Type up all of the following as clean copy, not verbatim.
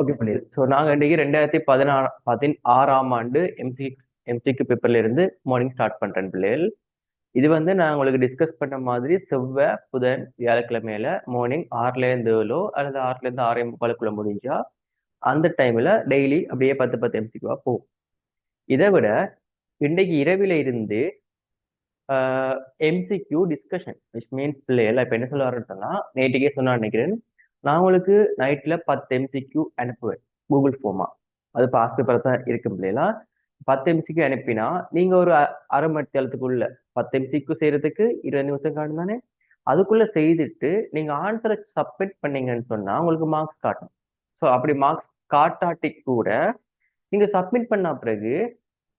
Okay பண்ணிடு. So நாங்கள் இன்றைக்கி 2016ஆம் ஆண்டு எம்சிக்கு பேப்பர்ல இருந்து மார்னிங் ஸ்டார்ட் பண்ணுறேன் பிள்ளைகள். இது வந்து நான் உங்களுக்கு டிஸ்கஸ் பண்ண மாதிரி செவ்வாய் புதன் வியாழக்கிழமையில மார்னிங் 6லேருந்து 7 அல்லது 6லேருந்து 6:45 முடிஞ்சா அந்த டைம்ல டெய்லி அப்படியே 10 எம்சிக்குவா போகும். இதை விட இன்றைக்கு இரவில இருந்து எம்சிக்யூ டிஸ்கஷன் விச் மீன்ஸ் பிள்ளைகள் இப்போ என்ன சொல்ல வரேன்னா நேற்றுக்கே சொன்னா நினைக்கிறேன், நான் உங்களுக்கு நைட்ல 10 எம்சிக்யூ அனுப்புவேன் கூகுள் ஃபார்மா. அது பாஸ் பேப்பர் தான் இருக்கும் பிள்ளைகளா. 10 எம்சிக்யூ அனுப்பினா நீங்க ஒரு அரை மணி நேரத்துக்குள்ள 10 எம்சிக்யூ செய்யறதுக்கு 20 நிமிஷம் காணும் தானே, அதுக்குள்ள செய்துட்டு நீங்க ஆன்சரை சப்மிட் பண்ணீங்கன்னு சொன்னா உங்களுக்கு மார்க்ஸ் காட்டும். ஸோ அப்படி மார்க்ஸ் காட்டாட்டி கூட நீங்க சப்மிட் பண்ண பிறகு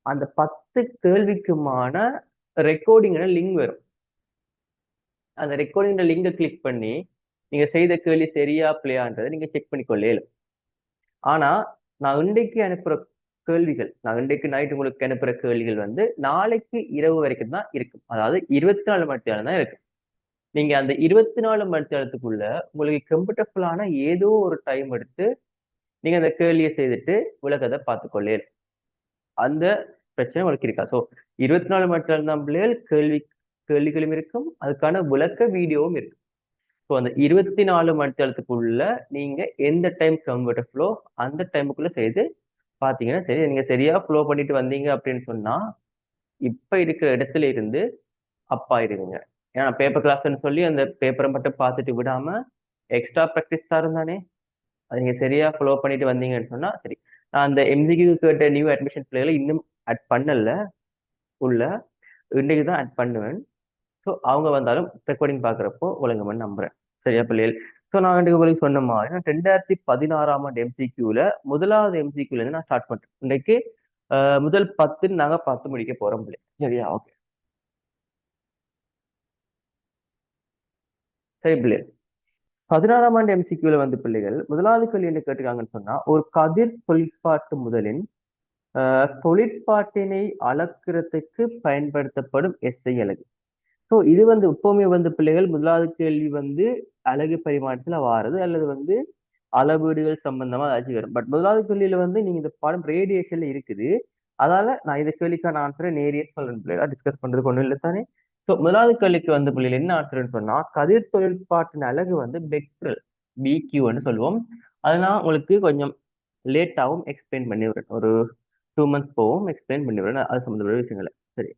அந்த 10 கேள்விக்குமான ரெக்கார்டிங் லிங்க் வரும். அந்த ரெக்கார்டிங் லிங்கை கிளிக் பண்ணி நீங்க செய்த கேள்வி சரியா பிள்ளையான்றதை நீங்க செக் பண்ணிக்கொள்ளேன். ஆனா நான் இன்றைக்கு அனுப்புற கேள்விகள், நான் இன்றைக்கு நைட் உங்களுக்கு அனுப்புற கேள்விகள் வந்து நாளைக்கு இரவு வரைக்கும் தான் இருக்கும். அதாவது 24 மணி நேரம் தான் இருக்கும். நீங்க அந்த 24 மணி நேரத்துக்குள்ள உங்களுக்கு கம்ஃபர்டபுளான ஏதோ ஒரு டைம் எடுத்து நீங்க அந்த கேள்வியை செய்துட்டு விளக்கத்தை பார்த்துக்கொள்ளேன். அந்த பிரச்சனை உங்களுக்கு இருக்கா? ஸோ 24 மணி நேரம் தான் பிள்ளைகள் கேள்விகளும் இருக்கும், அதுக்கான விளக்க வீடியோவும் இருக்கும். ஸோ அந்த 24 மணி நேரத்துக்குள்ள நீங்க எந்த டைம் கம்ஃபர்டபுளோ அந்த டைமுக்குள்ள செய்து பாத்தீங்கன்னா சரி. நீங்க சரியா ஃப்ளோ பண்ணிட்டு வந்தீங்க அப்படின்னு சொன்னா இப்ப இருக்கிற இடத்துல இருந்து அப்பா இருங்க. ஏன்னா பேப்பர் கிளாஸ்ன்னு சொல்லி அந்த பேப்பரை மட்டும் பார்த்துட்டு விடாம எக்ஸ்ட்ரா ப்ராக்டிஸ் தான் தானே, அது நீங்க சரியா ஃப்ளோ பண்ணிட்டு வந்தீங்கன்னு சொன்னா சரி. நான் அந்த எம்சிக்கு கேட்ட நியூ அட்மிஷன் பிள்ளைகளை இன்னும் அட் பண்ணல உள்ள, இன்னைக்கு தான் அட் பண்ணுவேன். ஸோ அவங்க வந்தாலும் ரெக்கார்டிங் பார்க்குறப்போ ஒழுங்கமன்னு நம்புறேன். சரியா பிள்ளைகள்? ஸோ நான் உங்களுக்கு சொன்ன மாதிரி 2016ஆம் ஆண்டு எம்சிக்யூல முதலாவது எம்சிக்யூல இருந்து நான் ஸ்டார்ட் பண்றேன். இன்னைக்கு முதல் 10 நாங்க 10 முடிக்க போறோம் பிள்ளை. சரியா? ஓகே சரி பிள்ளை. 16ஆம் ஆண்டு எம்சிக்யூல வந்து பிள்ளைகள் முதலாவது கேள்வி என்ன கேட்டிருக்காங்கன்னு சொன்னா, ஒரு கதிர் தொழிற்பாட்டு முதலின் தொழிற்பாட்டினை அளக்கிறதுக்கு பயன்படுத்தப்படும் எஸ்ஐ அலகு. ஸோ இது வந்து எப்பவுமே வந்து பிள்ளைகள் முதலாவது கேள்வி வந்து அலகு பரிமாற்றத்துல வாருது அல்லது வந்து அளவீடுகள் சம்பந்தமா ஏதாச்சும் வரும். பட் முதலாவது கேள்வியில வந்து நீங்க இந்த பாடம் ரேடியேஷன்ல இருக்குது. அதனால நான் இந்த கேள்விக்கான ஆன்சரை நேரியே சொல்றேன் பிள்ளைகளா, டிஸ்கஸ் பண்றதுக்கு ஒன்றும் இல்லை தானே. ஸோ முதலாவது கேள்விக்கு வந்து பிள்ளைகள் என்ன ஆன்சர்ன்னு சொன்னா, கதிர் தொழிற்பாட்டின் அலகு வந்து பெக்ட்ரல், பிக்யூன்னு சொல்லுவோம். அதெல்லாம் உங்களுக்கு கொஞ்சம் லேட்டாகவும் எக்ஸ்பிளைன் பண்ணி விடுறேன். ஒரு 2 months போகும் எக்ஸ்பிளைன் பண்ணி விடுறேன் அது சம்பந்தப்பட்ட விஷயங்களை. சரி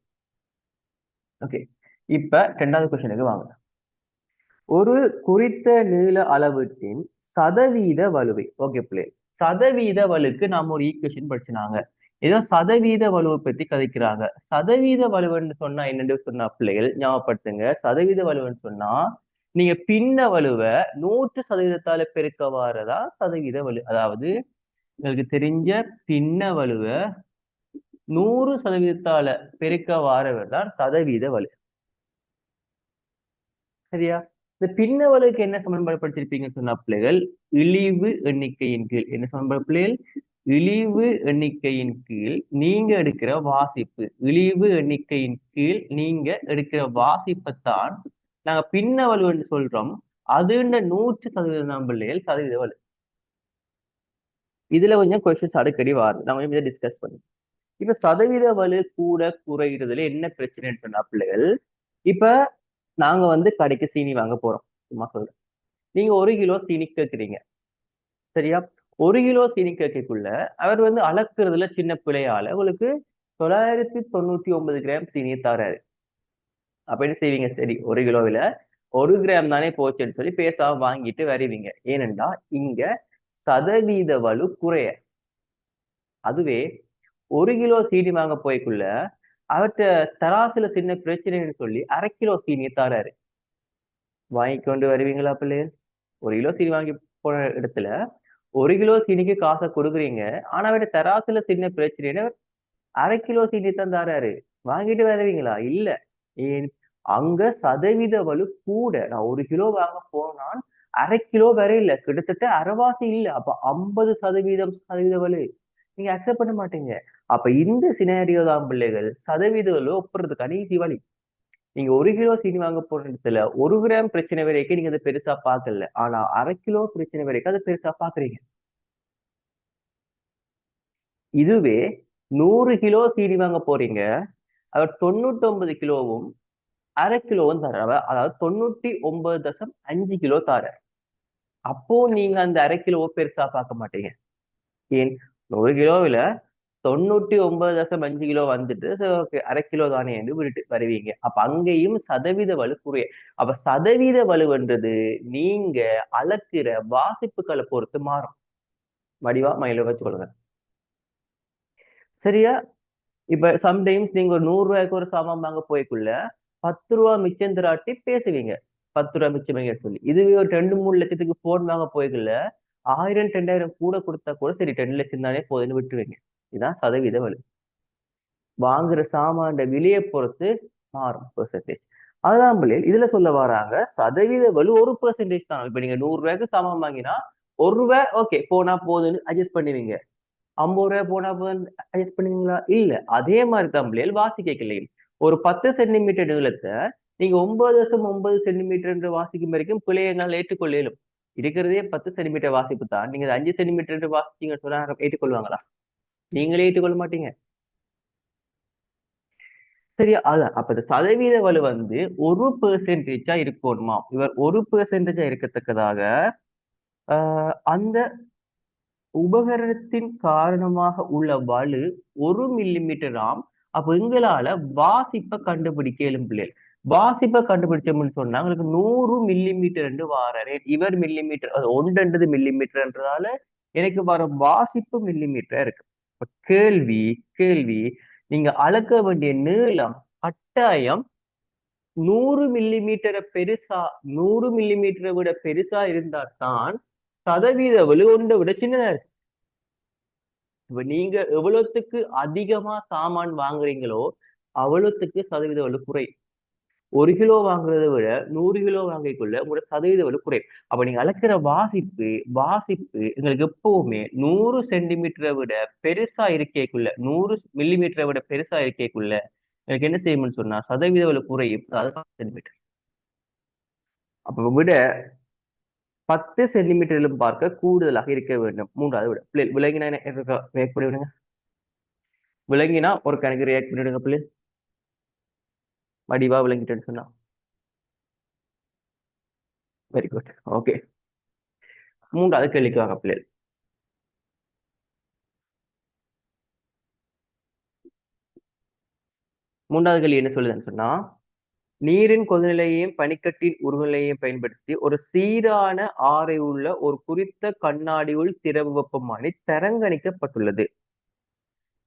ஓகே. இப்ப 2வது கொஸ்டினுக்கு வாங்க. ஒரு குறித்த நீள அளவீட்டின் சதவீத வலுவை. ஓகே பிள்ளை, சதவீத வலுக்கு நாம ஒரு ஈக்குவேஷன் படிச்சுனாங்க. ஏதோ சதவீத வலுவை பத்தி கதைக்கிறாங்க. சதவீத வலுவன்னு சொன்னா என்னன்னு சொன்னா பிள்ளைகள் ஞாபகப்படுத்துங்க. சதவீத வலுவன்னு சொன்னா நீங்க பின்ன வலுவை 100% பெருக்க வாரதா சதவீத வலு. அதாவது உங்களுக்கு தெரிஞ்ச பின்ன வலுவை 100% பெருக்க வாரவர் தான் சதவீத வலு. சரியா? இந்த பின்ன வலுக்கு என்ன சமன்பாடு படிச்சிருப்பீங்கன்னு சொன்னா பிள்ளைகள், இழிவு எண்ணிக்கையின் கீழ் என்ன சமன்பாடு பிள்ளைகள்? இழிவு எண்ணிக்கையின் கீழ் நீங்க எடுக்கிற வாசிப்பு. இழிவு எண்ணிக்கையின் கீழ் நீங்க எடுக்கிற வாசிப்பைத்தான் நாங்க பின்ன வலுன்னு சொல்றோம். அதுன்னு 100% தான் பிள்ளைகள் சதவீத வலு. இதுல கொஞ்சம் கொஸ்டின்ஸ் அடிக்கடி வருது, நம்ம இதை டிஸ்கஸ் பண்ணுவோம். இப்ப சதவீத வலு கூட குறைகிறதுல என்ன பிரச்சனைன்னு சொன்னா பிள்ளைகள், இப்ப நாங்க வந்து கடைக்கு சீனி வாங்க போறோம். சும்மா சொல்றேன், நீங்க 1 கிலோ சீனி கேட்குறீங்க. சரியா? 1 கிலோ சீனி கேட்கக்குள்ள அவர் வந்து அளக்குறதுல சின்ன பிழையால உங்களுக்கு 999 கிராம் சீனியை தராரு. அப்ப என்ன செய்வீங்க? சரி 1 கிலோவில 1 கிராம் தானே போச்சுன்னு சொல்லி பேசாம வாங்கிட்டு வருவீங்க. ஏனென்றா இங்க சதவீத வலு குறைய. அதுவே 1 கிலோ சீனி வாங்க போய்க்குள்ள அவர்கிட்ட தராசுல சின்ன பிரச்சனைன்னு சொல்லி 1/2 கிலோ சீனியை தராரு. வாங்கி கொண்டு வருவீங்களா பிள்ளைகள்? 1 கிலோ சீனி வாங்கி போன இடத்துல 1 கிலோ சீனிக்கு காசை கொடுக்குறீங்க. ஆனா அவர்கிட்ட தராசுல சின்ன பிரச்சனைன்னு 1/2 கிலோ சீனி தான் தராரு. வாங்கிட்டு வருவீங்களா? இல்ல. ஏன்? அங்க சதவீத வலு கூட. நான் 1 கிலோ வாங்க போனால் 1/2 கிலோ வர இல்ல, கிட்டத்தட்ட அரைவாசி இல்ல. அப்ப 50% சதவீத வலு நீங்க அக்செப்ட் பண்ண மாட்டீங்க. அப்ப இந்த சினாரியோ தான் பிள்ளைகள் சதவீத வலு ஒப்புறதுக்கான ஈஸி வழி. நீங்க 1 கிலோ சீனி வாங்க போற இடத்துல 1 கிராம் பிரச்சனை வரைக்கும் நீங்க அதை பெருசா பார்க்கல. ஆனா 1/2 கிலோ பிரச்சனை வரைக்கும் அதை பெருசா பாக்குறீங்க. இதுவே 100 கிலோ சீனி வாங்க போறீங்க, அவர் 99 கிலோவும் 1/2 கிலோவும் தர, அதாவது 99.5 கிலோ தர. அப்போ நீங்க அந்த 1/2 கிலோவை பெருசா பார்க்க மாட்டீங்க. ஏன்? 100 கிலோவில 99.5 கிலோ வந்துட்டு ஓகே 1/2 கிலோ தானே என்று விட்டு வருவீங்க. அப்ப அங்கேயும் சதவீத வலு குறைய. அப்ப சதவீத வலுவென்றது நீங்க அளக்கிற வாசிப்புகளை பொறுத்து மாறும். வடிவா மயில வச்சுக்கொள்ளுங்க. சரியா? இப்ப சம்டைம்ஸ் நீங்க ஒரு 100 ரூபாய்க்கு ஒரு சாமான் வாங்க போய்க்குள்ள 10 ரூபா மிச்சம் திராட்டி பேசுவீங்க. 10 ரூபா மிச்சம் சொல்லி. இதுவே ஒரு 2-3 லட்சத்துக்கு போன் வாங்க போய்க்குள்ள 1000 2000 கூட கொடுத்தா கூட சரி 2 லட்சம் தானே போதுன்னு விட்டுருவீங்க. இதுதான் சதவீத வலு. வாங்குற சாமான விலையை பொறுத்து மாறும் பெர்சன்டேஜ். அதான் பிள்ளைகள் இதுல சொல்ல வராங்க, சதவீத வலு 1% தான். இப்ப நீங்க 100 ரூபாய்க்கு சாமான் வாங்கினா 1 ரூபாய் ஓகே போனா போதுன்னு அட்ஜஸ்ட் பண்ணுவீங்க. 50 ரூபாய் போனா போதுன்னு அட்ஜஸ்ட் பண்ணுவீங்களா? இல்ல. அதே மாதிரி தான் பிள்ளைகள் வாசிக்கலையும் ஒரு 10 சென்டிமீட்டர் நீளத்தை நீங்க 9.9 சென்டிமீட்டர் என்று வாசிக்கும் வரைக்கும் பிள்ளையை என்னால் ஏற்றுக்கொள்ள இயலும். இருக்கிறதே 10 சென்டிமீட்டர் வாசிப்பு தான். நீங்க 5 சென்டிமீட்டர் என்று வாசிச்சீங்கன்னு சொன்னா ஏற்றுக்கொள்வாங்களா? நீங்களே ஏற்றுக்கொள்ள மாட்டீங்க. சரியா? அதான். அப்ப இந்த சதவீத வலு 1% இருக்கணுமா? இவர் 1% இருக்கத்தக்கதாக அந்த உபகரணத்தின் காரணமாக உள்ள வலு 1 மில்லிமீட்டராம். அப்ப எங்களால வாசிப்பை கண்டுபிடிக்க இயலும் பிள்ளைகள். வாசிப்பை கண்டுபிடிச்சோம்னு சொன்னா உங்களுக்கு 100 மில்லிமீட்டர் என்று வாரே. இவர் மில்லிமீட்டர், அது 1 மில்லிமீட்டர்ன்றதால எனக்கு வர வாசிப்பு மில்லிமீட்டரா இருக்கு. இப்ப கேள்வி கேள்வி நீங்க அளக்க வேண்டிய நீளம் கட்டாயம் 100 மில்லிமீட்டரை பெருசா 100 மில்லிமீட்டரை விட பெருசா இருந்தா தான் சதவீத வலு ஒன்றை விட சின்னதா இருக்கு. இப்ப நீங்க எவ்வளவுத்துக்கு அதிகமா சாமான் வாங்குறீங்களோ அவ்வளவுத்துக்கு சதவீத வலு குறை. 1 கிலோ வாங்குறதை விட 100 கிலோ வாங்கிக்குள்ள உங்களோட சதவீத வலு குறை. அப்ப நீங்க அளக்கிற வாசிப்பு எங்களுக்கு எப்பவுமே 100 சென்டிமீட்டரை விட பெருசா இருக்கேக்குள்ள 100 மில்லிமீட்டரை விட பெருசா இருக்கேக்குள்ள எனக்கு என்ன செய்யணும்னு சொன்னா சதவீத வலு குறையும். அதாவது 10 சென்டிமீட்டர். அப்ப விட 10 சென்டிமீட்டரிலும் பார்க்க கூடுதலாக இருக்க வேண்டும். மூன்றாவது விட பிள்ளை விலங்கினா ரியாக்ட் பண்ணி விடுங்க. விலங்கினா ஒரு கணக்கு ரியாக்ட் பண்ணிவிடுங்க பிள்ளை. வடிவா விளங்கிட்டேன்னு சொன்னா வெரி குட். ஓகே. மூன்றாவது கேள்விக்கு வாங்க பிள்ளை. மூன்றாவது கேள்வி என்ன சொல்லுதுன்னு சொன்னா, நீரின் கொதிநிலையையும் பனிக்கட்டின் உருகுநிலையையும் பயன்படுத்தி ஒரு சீரான ஆரை உள்ள ஒரு குறித்த கண்ணாடி உள் திரவ வெப்பமானி தரங்கணிக்கப்பட்டுள்ளது.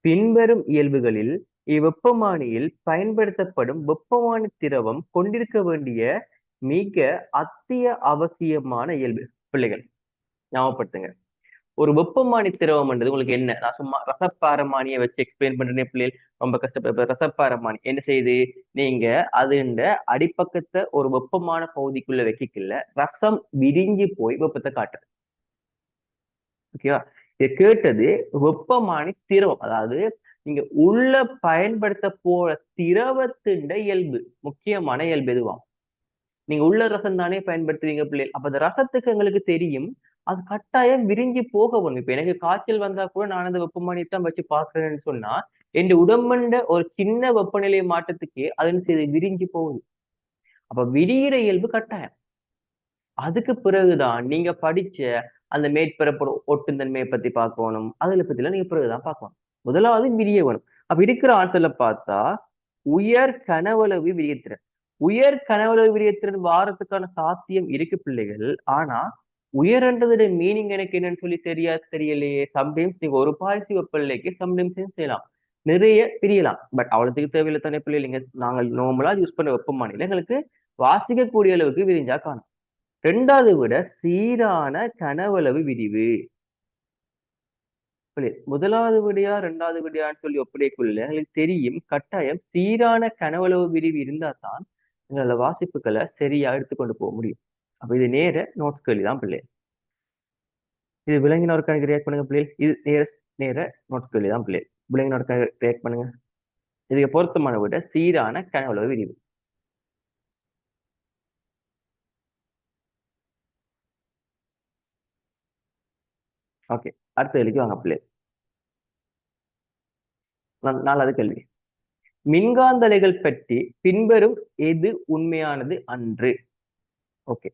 பின்வரும் இயல்புகளில் இவ்வெப்பமானியில் பயன்படுத்தப்படும் வெப்பமானி திரவம் கொண்டிருக்க வேண்டிய மிக அவசியமான இயல்பு. பிள்ளைகள் ஞாபகப்படுத்துங்க. ஒரு வெப்பமானி திரவம்ன்றது உங்களுக்கு என்ன? நான் சும்மா ரசப்பாரமானியை வச்சு எக்ஸ்பிளைன் பண்றேன் பிள்ளைகள். ரொம்ப கஷ்டப்பட ரசப்பாரமானி என்ன செய்யுது? நீங்க அதுண்ட அடிப்பக்கத்தை ஒரு வெப்பமான பகுதிக்குள்ள வைக்கல, ரசம் விரிஞ்சு போய் வெப்பத்தை காட்டுது. ஓகேவா? இதை கேட்டது வெப்பமானி திரவம். அதாவது நீங்க உள்ள பயன்படுத்த போற திரவத்தின் இயல்பு, முக்கியமான இயல்பு எதுவாம்? நீங்க உள்ள ரசம் தானே பயன்படுத்துவீங்க பிள்ளைகள். அப்ப அந்த ரசத்துக்கு எங்களுக்கு தெரியும் அது கட்டாயம் விரிஞ்சு போக வேணும். இப்ப எனக்கு காய்ச்சல் வந்தா கூட நான் அந்த வெப்பமானியை தான் வச்சு பாக்குறேன்னு சொன்னா என் உடம்புண்ட ஒரு சின்ன வெப்பநிலை மாற்றத்துக்கு அதன் செய்து விரிஞ்சு போகுது. அப்ப விரிகிற இயல்பு கட்டாயம். அதுக்கு பிறகுதான் நீங்க படிச்ச அந்த மேற்பரப்பு ஒட்டுந்தன்மையை பத்தி பார்க்கணும். அதுல பத்திலாம் நீங்க பிறகுதான் பார்க்கணும். முதலாவது விரிய வேணும். அப்ப இருக்கிற ஆற்றலை பார்த்தா உயர் கனவளவு விரியத்திறன். உயர் கனவளவு விரியத்திறன் வாரத்துக்கான சாத்தியம் இருக்கு பிள்ளைகள். ஆனா உயர்ன்றதோட மீனிங் எனக்கு என்னன்னு சொல்லி தெரியலையே. சம்டைம்ஸ் நீங்க ஒரு பாய்ச்சி வெப்பநிலைக்கு சம்டைம்ஸ் செய்யலாம், நிறைய பிரியலாம். பட் அவ்வளவுக்கு தேவையில்லை தானே பிள்ளை. நீங்க நாங்கள் நார்மலா யூஸ் பண்ண வெப்பமானில எங்களுக்கு வாசிக்கக்கூடிய அளவுக்கு விரிஞ்சா காணும். ரெண்டாவது விட சீரான கனவளவு விரிவு. முதலாவது விடையா ரெண்டாவது விடையான்னு சொல்லி ஒப்படைக்குள்ள எங்களுக்கு தெரியும் கட்டாயம் சீரான கனவளவு விரிவு இருந்தா தான் எங்களோட வாசிப்புகளை சரியா எடுத்துக்கொண்டு போக முடியும். அப்ப இது நேர நோட்ஸ் கேள்விதான் பிள்ளை. இது விலங்கினோர் கணக்கு ரியாக்ட் பண்ணுங்க பிள்ளை. இது நேர நோட்ஸ் கேள்விதான் பிள்ளை. விலங்கினோர் கணக்கு ரியாக்ட் பண்ணுங்க. இதுக்கு பொருத்தமான விட சீரான கனவளவு விரிவு. ஓகே, அடுத்த கேள்விக்கு வாங்க பிள்ளை. நாலாவது கேள்வி. மின்காந்த அலைகள் பற்றி பின்வரும் எது உண்மையானது அன்று? ஓகே.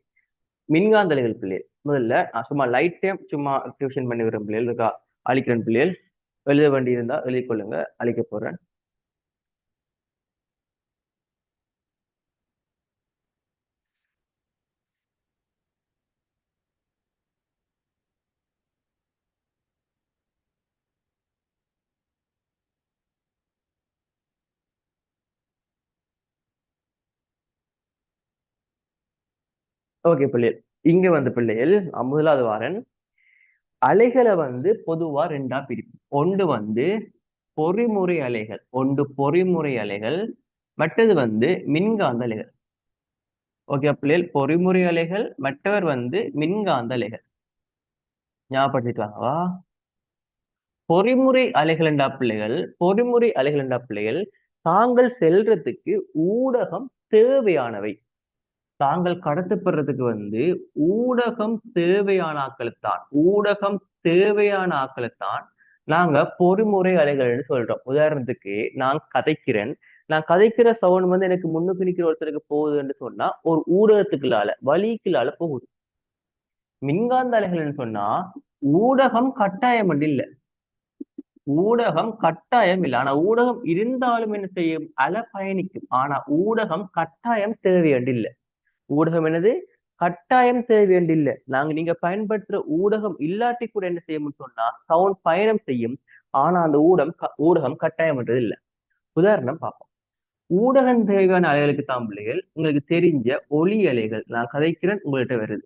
மின்காந்த அலைகள் பிள்ளைகள் முதல்ல நான் சும்மா லைட் டைம் சும்மா டியூஷன் பண்ணி வரும் பிள்ளைகள் இருக்கா, அழிக்கிறேன் பிள்ளைகள். எழுத வேண்டி இருந்தா எழுதி கொள்ளுங்க, அழிக்க போறேன். ஓகே பிள்ளைகள், இங்க வந்து பிள்ளைகள் முதலாவது வாரன் அலைகளை வந்து பொதுவா ரெண்டா பிரிப்போம். ஒன்று வந்து பொறிமுறை அலைகள், ஒன்று பொறிமுறை அலைகள், மற்றது வந்து மின்காந்த அலைகள். ஓகே பிள்ளைகள், பொறிமுறை அலைகள், மற்றவர் வந்து மின்காந்த அலைகள். ஞாபகப்படுத்திட்டு வாங்கவா. பொறிமுறை அலைகள் என்றா பிள்ளைகள், பொறிமுறை அலைகள் என்றா பிள்ளைகள் தாங்கள் செல்றதுக்கு ஊடகம் தேவையானவை. தாங்கள் கடத்தப்படுறதுக்கு வந்து ஊடகம் தேவையான ஆட்களைத்தான், ஊடகம் தேவையான ஆட்களைத்தான் நாங்க பொறிமுறை அலைகள்னு சொல்றோம். உதாரணத்துக்கு நான் கதைக்கிறேன், நான் கதைக்கிற சவுண்ட் வந்து எனக்கு முன்னுக்கு நிக்கிற ஒருத்தருக்கு போகுதுன்னு சொன்னா ஒரு ஊடகத்துக்குள்ளால வழிக்குள்ளால போகுது. மின்காந்த அலைகள்னு சொன்னா ஊடகம் கட்டாயம் இல்ல, ஊடகம் கட்டாயம் இல்லை. ஆனா ஊடகம் இருந்தாலும் என்ன செய்யும், அலை பயணிக்கும். ஆனா ஊடகம் கட்டாயம் தேவையண்டு இல்லை. ஊடகம் என்னது, கட்டாயம் தேவையண்டு இல்லை. நீங்க பயன்படுத்துற ஊடகம் இல்லாட்டி கூட என்ன செய்யும்னு சொன்னா சவுண்ட் பயணம் செய்யும். ஆனா அந்த ஊடகம் கட்டாயம்ன்றது இல்லை. உதாரணம் பார்ப்போம். ஊடகம் தேவையான அலைகளுக்கு தான் பிள்ளைகள் உங்களுக்கு தெரிஞ்ச ஒளி அலைகள் நான் கதைக்கிறேன் உங்கள்கிட்ட வருது.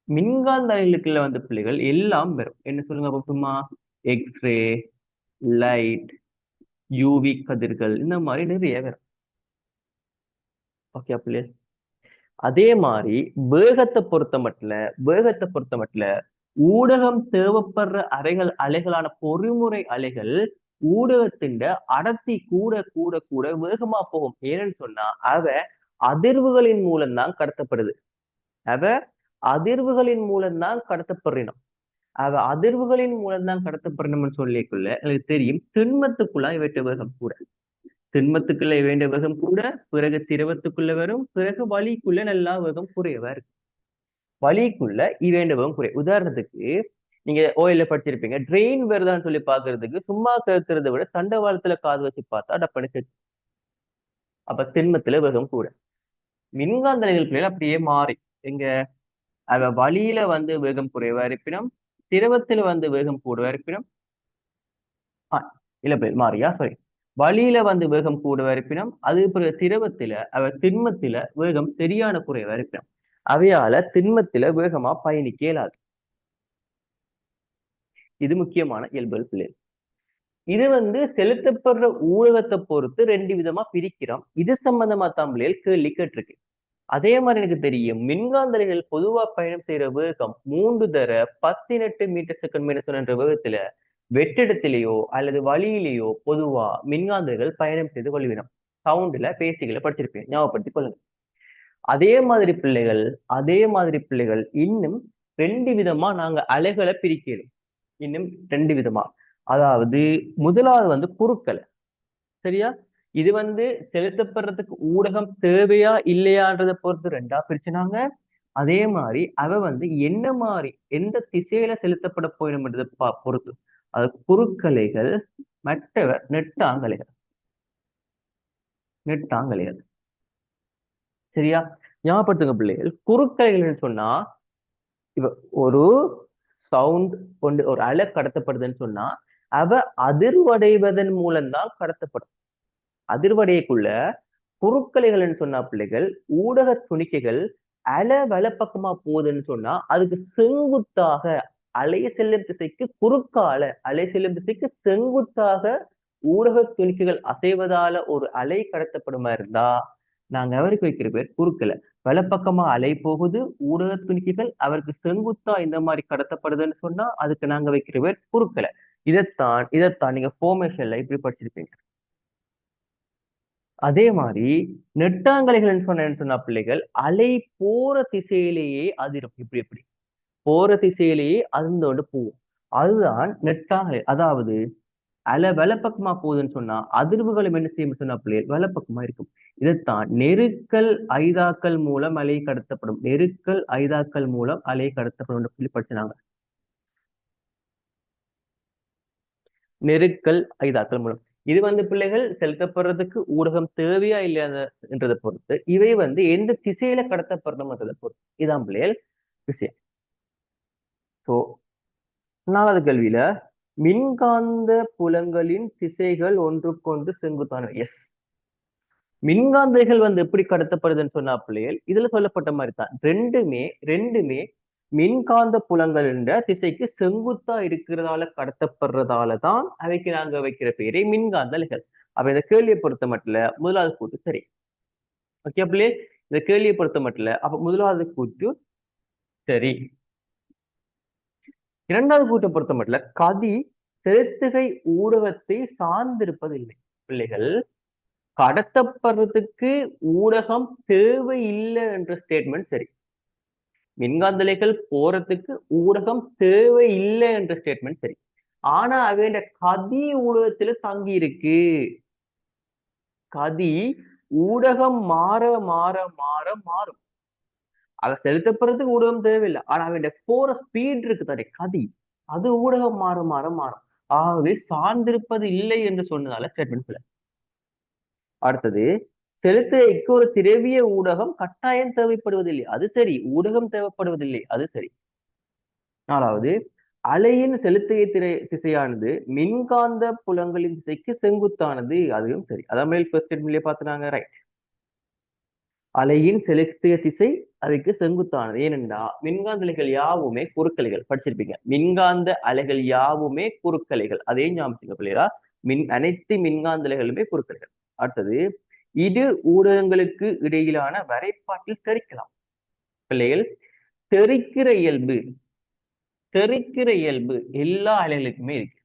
மின்காந்த அலைகளுக்குள்ள வந்து பிள்ளைகள் எல்லாம் வரும். என்ன சொல்லுங்க சும்மா, எக்ஸ்ரே, லைட், யூவி கதிர்கள், இந்த மாதிரி நிறைய வரும். ஓகே பிள்ளைகள். அதே மாதிரி வேகத்தை பொறுத்த மட்டும் ஊடகம் தேவைப்படுற அலைகளான பொறிமுறை அலைகள் ஊடகத்தின் அடர்த்தி கூட கூட கூட வேகமா போகும். ஏன்னு சொன்னா அவ அதிர்வுகளின் மூலம்தான் கடத்தப்படுது. அவ அதிர்வுகளின் மூலம்தான் கடத்தப்படுறோம். அவ அதிர்வுகளின் மூலம்தான் கடத்தப்படணும்னு சொல்லிக்குள்ள எனக்கு தெரியும் திண்மத்துக்குள்ள இவற்றை வேகம் கூட. திண்மத்துக்குள்ள வேண்டிய வேகம் கூட, பிறகு திரவத்துக்குள்ள வரும், பிறகு வலிக்குள்ள நல்லா வேகம் குறையவா இருக்கு. வலிக்குள்ள இவேண்ட வேகம் குறைய. உதாரணத்துக்கு நீங்க ஓயில படிச்சிருப்பீங்க, ட்ரெயின் வருதான்னு சொல்லி பாக்குறதுக்கு சும்மா கேட்கறத விட தண்டவாளத்துல காது வச்சு பார்த்தா டப்பனு கேட்கும். அப்ப திண்மத்துல வேகம் கூட. மின்காந்த அலைகள் அப்படியே மாறி எங்க அவ வழியில வந்து வேகம் குறைவா இருப்பினும், திரவத்துல வந்து வேகம் கூடவா இருப்பினும், இல்ல மாறியா சாரி, வழியில வந்து வேகம் கூடவா இருப்பினும், அது பிறகு திரவத்துல அவ திண்மத்தில வேகம் சரியான குறைவா இருப்பினும் அவையால திண்மத்தில வேகமா பயணிக்க இயலாது. இது முக்கியமான இயல்புகள் பிள்ளை. இது வந்து செலுத்தப்படுற ஊடகத்தை பொறுத்து ரெண்டு விதமா பிரிக்கிறோம். இது சம்பந்தமா தான் பிள்ளைகள் கேள்வி கேட்டிருக்கு. அதே மாதிரி எனக்கு தெரியும் மின்காந்தலைகள் பொதுவா பயணம் செய்யற வேகம் 3 தர 18 மீட்டர் செகண்ட் என்ற வேகத்துல வெற்றிடத்திலேயோ அல்லது வழியிலேயோ பொதுவா மின்காந்தர்கள் பயணம் செய்து கொள்வினோம். சவுண்ட்ல பேசிகளை படிச்சிருப்பேன், ஞாபகப்படுத்திக் கொள்ளுங்க. அதே மாதிரி பிள்ளைகள் இன்னும் ரெண்டு விதமா நாங்க அலைகளை பிரிக்கிறோம். இன்னும் ரெண்டு விதமா, அதாவது முதலாவது வந்து குறுக்கலை. சரியா, இது வந்து செலுத்தப்படுறதுக்கு ஊடகம் தேவையா இல்லையான்றதை பொறுத்து ரெண்டா பிரிச்சுனாங்க. அதே மாதிரி அவ வந்து என்ன மாதிரி எந்த திசையில செலுத்தப்பட போயிடும்ன்றதை பொறுத்து, அது குறுக்கலைகள், மற்றவர் நெட்டாங்கலைகள். சரியா, ஞாபகப்படுத்துங்க பிள்ளைகள். குறுக்கலைகள்னு சொன்னா இவ ஒரு சவுண்ட் கொண்டு ஒரு அலை கடத்தப்படுதுன்னு சொன்னா அவ அதிர்வடைவதன் மூலம்தான் கடத்தப்படும். அதிர்வடையக்குள்ள குறுக்கலைகள்னு சொன்னா பிள்ளைகள் ஊடக துணிக்கைகள் அலை வலப்பக்கமா போகுதுன்னு சொன்னா அதுக்கு செங்குத்தாக அலை செல்லும் திசைக்கு குறுக்கால அலை செல்லும் திசைக்கு செங்குத்தாக ஊடக துணிக்கைகள் அசைவதால ஒரு அலை கடத்தப்படுமா இருந்தா நாங்க அவருக்கு வைக்கிற பேர் குறுக்கலை. வலப்பக்கமா அலை போகுது, ஊடக துணிக்கைகள் அவருக்கு செங்குத்தா இந்த மாதிரி கடத்தப்படுதுன்னு சொன்னா அதுக்கு நாங்க வைக்கிற பேர் குறுக்கலை. இதைத்தான் நீங்க ஃபார்மேஷன்ல இப்படி படிச்சிருப்பீங்க. அதே மாதிரி நெட்டாங்கலைகள் சொன்னா பிள்ளைகள் அலை போற திசையிலேயே அதிரும். இப்படி எப்படி போற திசையிலேயே அதிர்ந்தோண்டு போகும், அதுதான் நெட்டாங்கலை. அதாவது அலை வலப்பக்கமா போகுதுன்னு சொன்னா அதிர்வுகளும் என்ன செய்யும் சொன்னா பிள்ளைகள் வலப்பக்கமா இருக்கும். இதைத்தான் நெருக்கல் ஐதாக்கள் மூலம் அலை கடத்தப்படும். நெருக்கல் ஐதாக்கள் மூலம் அலை கடத்தப்படும் சொல்லி படிச்சாங்க. நெருக்கல் ஐதாக்கள் மூலம் இது பிள்ளைகள் செலுத்தப்படுறதுக்கு ஊடகம் தேவையா இல்லையான்றதை பொறுத்து, இவை எந்த திசையில கடத்தப்படுறதுன்றதை பொறுத்து. இதான் பிள்ளைகள் விஷயம். சோ 4வது கேள்வியில மின்காந்த புலங்களின் திசைகள் ஒன்றுக்கொன்று செங்குத்தான. எஸ், மின்காந்தைகள் எப்படி கடத்தப்படுதுன்னு சொன்னா பிள்ளைகள் இதுல சொல்லப்பட்ட மாதிரி தான். ரெண்டுமே மின்காந்த புலங்கள் என்ற திசைக்கு செங்குத்தா இருக்கிறதால கடத்தப்படுறதால தான் அவைக்கு நாங்க வைக்கிற பேரே மின்காந்த அலைகள். அப்ப இந்த கேள்வியை பொறுத்த மட்டும் முதலாவது கூட்டு சரி. ஓகே பிள்ளை, இந்த கேள்வியை பொறுத்த மட்டும் அப்ப முதலாவது கூட்டு சரி. இரண்டாவது கூட்டை பொறுத்த மட்டும் கதி செலுத்துகை ஊடகத்தை சார்ந்திருப்பதில்லை. பிள்ளைகள், கடத்தப்படுறதுக்கு ஊடகம் தேவையில்லை என்ற ஸ்டேட்மெண்ட் சரி. மின்காந்தலைகள் போறதுக்கு ஊடகம் தேவையில்லை என்ற ஸ்டேட்மெண்ட் சரி. ஆனா அவையோட கதி ஊடகத்துல தங்கி இருக்கு. கதி ஊடகம் மாற மாற மாற மாறும். அதை செலுத்தப்படுறதுக்கு ஊடகம் தேவையில்லை. ஆனா அவன் போற ஸ்பீட் இருக்கு தானே கதி, அது ஊடகம் மாற மாற மாறும். ஆகவே சார்ந்திருப்பது இல்லை என்று சொன்னதால ஸ்டேட்மெண்ட். அடுத்தது, செலுத்துகைக்கு ஒரு திரவிய ஊடகம் கட்டாயம் தேவைப்படுவதில்லை. அது சரி, ஊடகம் தேவைப்படுவதில்லை, அது சரி. 4வது, அலையின் செலுத்துகை திசையானது மின்காந்த புலங்களின் திசைக்கு செங்குத்தானது. அதுவும் சரி. அதான் மேல் ஃபர்ஸ்ட் ஸ்டேட்மெண்ட்லயே பார்த்துனாங்க. ரைட். அலையின் செலுத்திய திசை அதுக்கு செங்குத்தானது. ஏனென்றா மின்காந்த அலைகள் யாவுமே குறுக்கலைகள். படிச்சிருப்பீங்க, மின்காந்த அலைகள் யாவுமே குறுக்கலைகள். அதே ஞாபகம் பிள்ளையா, அனைத்து மின்காந்த அலைகளுமே குறுக்கலைகள். அடுத்தது, இரு ஊடகங்களுக்கு இடையிலான வரைபாட்டில் தெரிக்கலாம். பிள்ளைகள், தெரிக்கிற இயல்பு எல்லா அலைகளுக்குமே இருக்கு.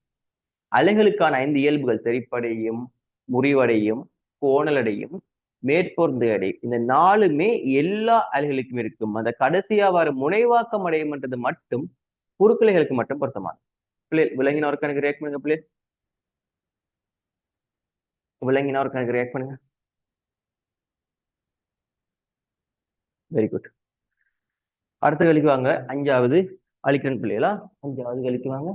அலைகளுக்கான 5 இயல்புகள் தெரிப்படையும், முறிவடையும், கோணலடையும், மேற்பொருந்த அடை. இந்த 4மே எல்லா அலைகளுக்கும் இருக்கும். அந்த கடைசியா வர முனைவாக்கம் அடையும்ன்றது மட்டும் குறுக்கலைகளுக்கு மட்டும் பொருத்தமானது. பிள்ளைகள், விலங்கினோருக்கு எனக்கு ரியாக்ட் பண்ணுங்க. பிள்ளைகள், விலங்கினோருக்கு எனக்கு ரியாக்ட் பண்ணுங்க. Very good. அடுத்த கேள்விக்கு வாங்க. 5வது அழிக்கிறன் பிள்ளைகளா. 5வது கேள்விக்கு வாங்க.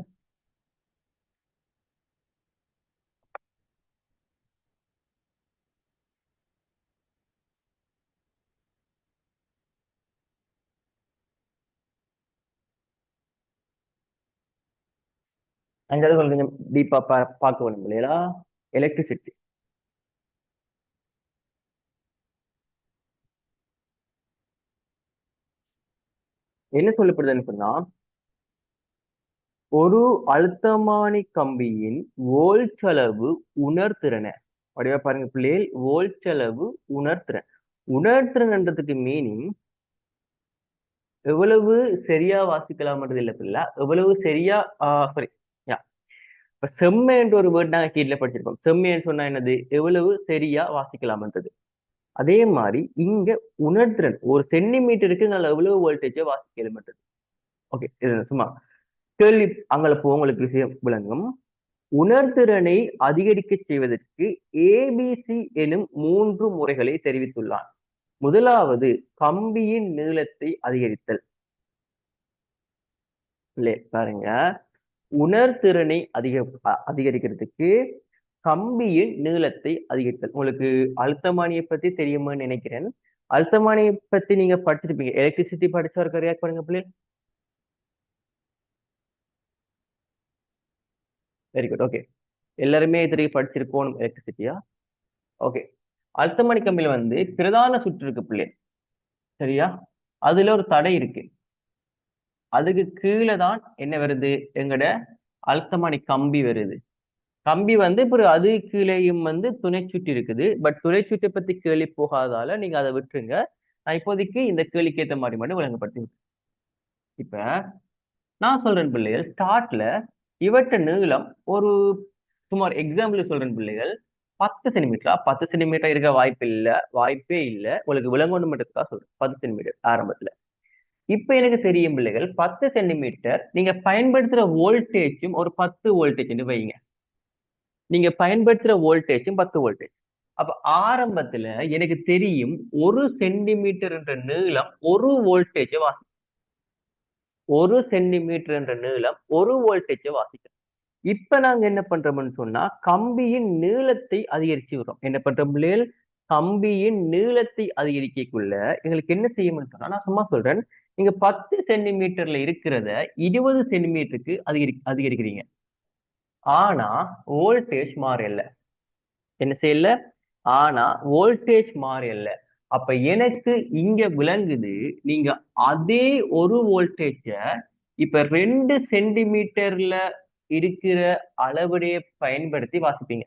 அஞ்சாவது கொஞ்சம் டீப்பா பார்க்க வேணும் இல்லையா. எலக்ட்ரிசிட்டி. என்ன சொல்லப்படுதுன்னு சொன்னா, ஒரு அழுத்தமானி கம்பியின் வோல்ட் அளவு உணர்திறனை அப்படியே பாருங்க பிள்ளைகள். வோல்ட் அளவு உணர்திறன். உணர்திறன்ன்றதுக்கு மீனிங் எவ்வளவு சரியா வாசிக்கலாம்ன்றது இல்ல பிள்ளை, எவ்வளவு சரியா சாரி இப்ப செம்மை என்ற ஒரு வேர்ட் நாங்க கீழே படிச்சிருக்கோம். செம்மைன்னு சொன்னா என்னது, எவ்வளவு சரியா வாசிக்கலாம்ன்றது. அதே மாதிரி இங்க உணர்திறன், ஒரு சென்டிமீட்டருக்கு நல்ல எவ்வளவு வோல்டேஜை வாசிக்கலாம்ன்றது. ஓகே, இது சும்மா கேள்வி அங்களப்போ உங்களுக்கு விஷயம் விளங்கும். உணர்திறனை அதிகரிக்க செய்வதற்கு ஏபிசி எனும் 3 முறைகளை தெரிவித்துள்ளார். முதலாவது, கம்பியின் நீளத்தை அதிகரித்தல். பாருங்க, உணர்திறனை அதிகரிக்கிறதுக்கு கம்பியின் நீளத்தை அதிகரித்தல். உங்களுக்கு அழுத்தமானியை பத்தி தெரியுமான்னு நினைக்கிறேன். அழுத்தமானியை பத்தி நீங்க படிச்சிருப்பீங்க. எலக்ட்ரிசிட்டி படிச்சவருக்கு ரியாக்ட் பண்ணுங்க பிள்ளை. Very good. ஓகே, எல்லாருமே திரும்பி படிச்சிருக்கோம் எலக்ட்ரிசிட்டியா. ஓகே, அழுத்தமானி கம்பியில பிரதான சுற்று இருக்கு பிள்ளை, சரியா? அதுல ஒரு தடை இருக்கு. அதுக்கு கீழே தான் என்ன வருது, எங்கட அழுத்தமானி கம்பி வருது. கம்பி இப்போ அது கீழேயும் துணை சுற்றி இருக்குது. பட் துணை சுற்றை பத்தி கேள்வி போகாதால நீங்க அதை விட்டுருங்க. நான் இப்போதைக்கு இந்த கேள்விக்கு ஏற்ற மாதிரி மட்டும் விளங்கப்படுத்தி. இப்ப நான் சொல்றேன் பிள்ளைகள், ஸ்டார்ட்ல இவற்ற நீளம் ஒரு சுமார் எக்ஸாம்பிள் சொல்றேன் பிள்ளைகள், 10 சென்டிமீட்டரா. 10 சென்டிமீட்டர் இருக்க வாய்ப்பே இல்லை. உங்களுக்கு விளங்கணும் மட்டும்தான் சொல்றேன். 10 சென்டிமீட்டர் ஆரம்பத்துல. இப்ப எனக்கு தெரியும் பிள்ளைகள், 10 சென்டிமீட்டர் நீங்க பயன்படுத்துற வோல்டேஜும் ஒரு 10 வோல்டேஜ் வைங்க. நீங்க பயன்படுத்துற வோல்டேஜும் 10 வோல்டேஜ். அப்ப ஆரம்பத்துல எனக்கு தெரியும் 1 சென்டிமீட்டர் என்ற நீளம் 1 வோல்டேஜ் வாசிக்கும். 1 சென்டிமீட்டர் என்ற நீளம் 1 வோல்டேஜ் வாசிக்கும். இப்ப நாங்க என்ன பண்றோம்னு சொன்னா கம்பியின் நீளத்தை அதிகரிச்சு விடுறோம். என்ன பண்றோம் பிள்ளைகள்? கம்பியின் நீளத்தை அதிகரிக்கக்குள்ள எங்களுக்கு என்ன செய்யணும்னு சொன்னா நான் சும்மா சொல்றேன். நீங்க 10 சென்டிமீட்டர்ல இருக்கிறத 20 சென்டிமீட்டருக்கு அதிகரிக்கிறீங்க. ஆனா வோல்டேஜ் மாறல. என்ன செய்யல? ஆனா வோல்டேஜ் மாறல. அப்ப எனக்கு இங்க விளங்குது நீங்க அதே 1 வோல்டேஜ இப்ப 2 சென்டிமீட்டர்ல இருக்கிற அளவுடைய பயன்படுத்தி வாசிப்பீங்க.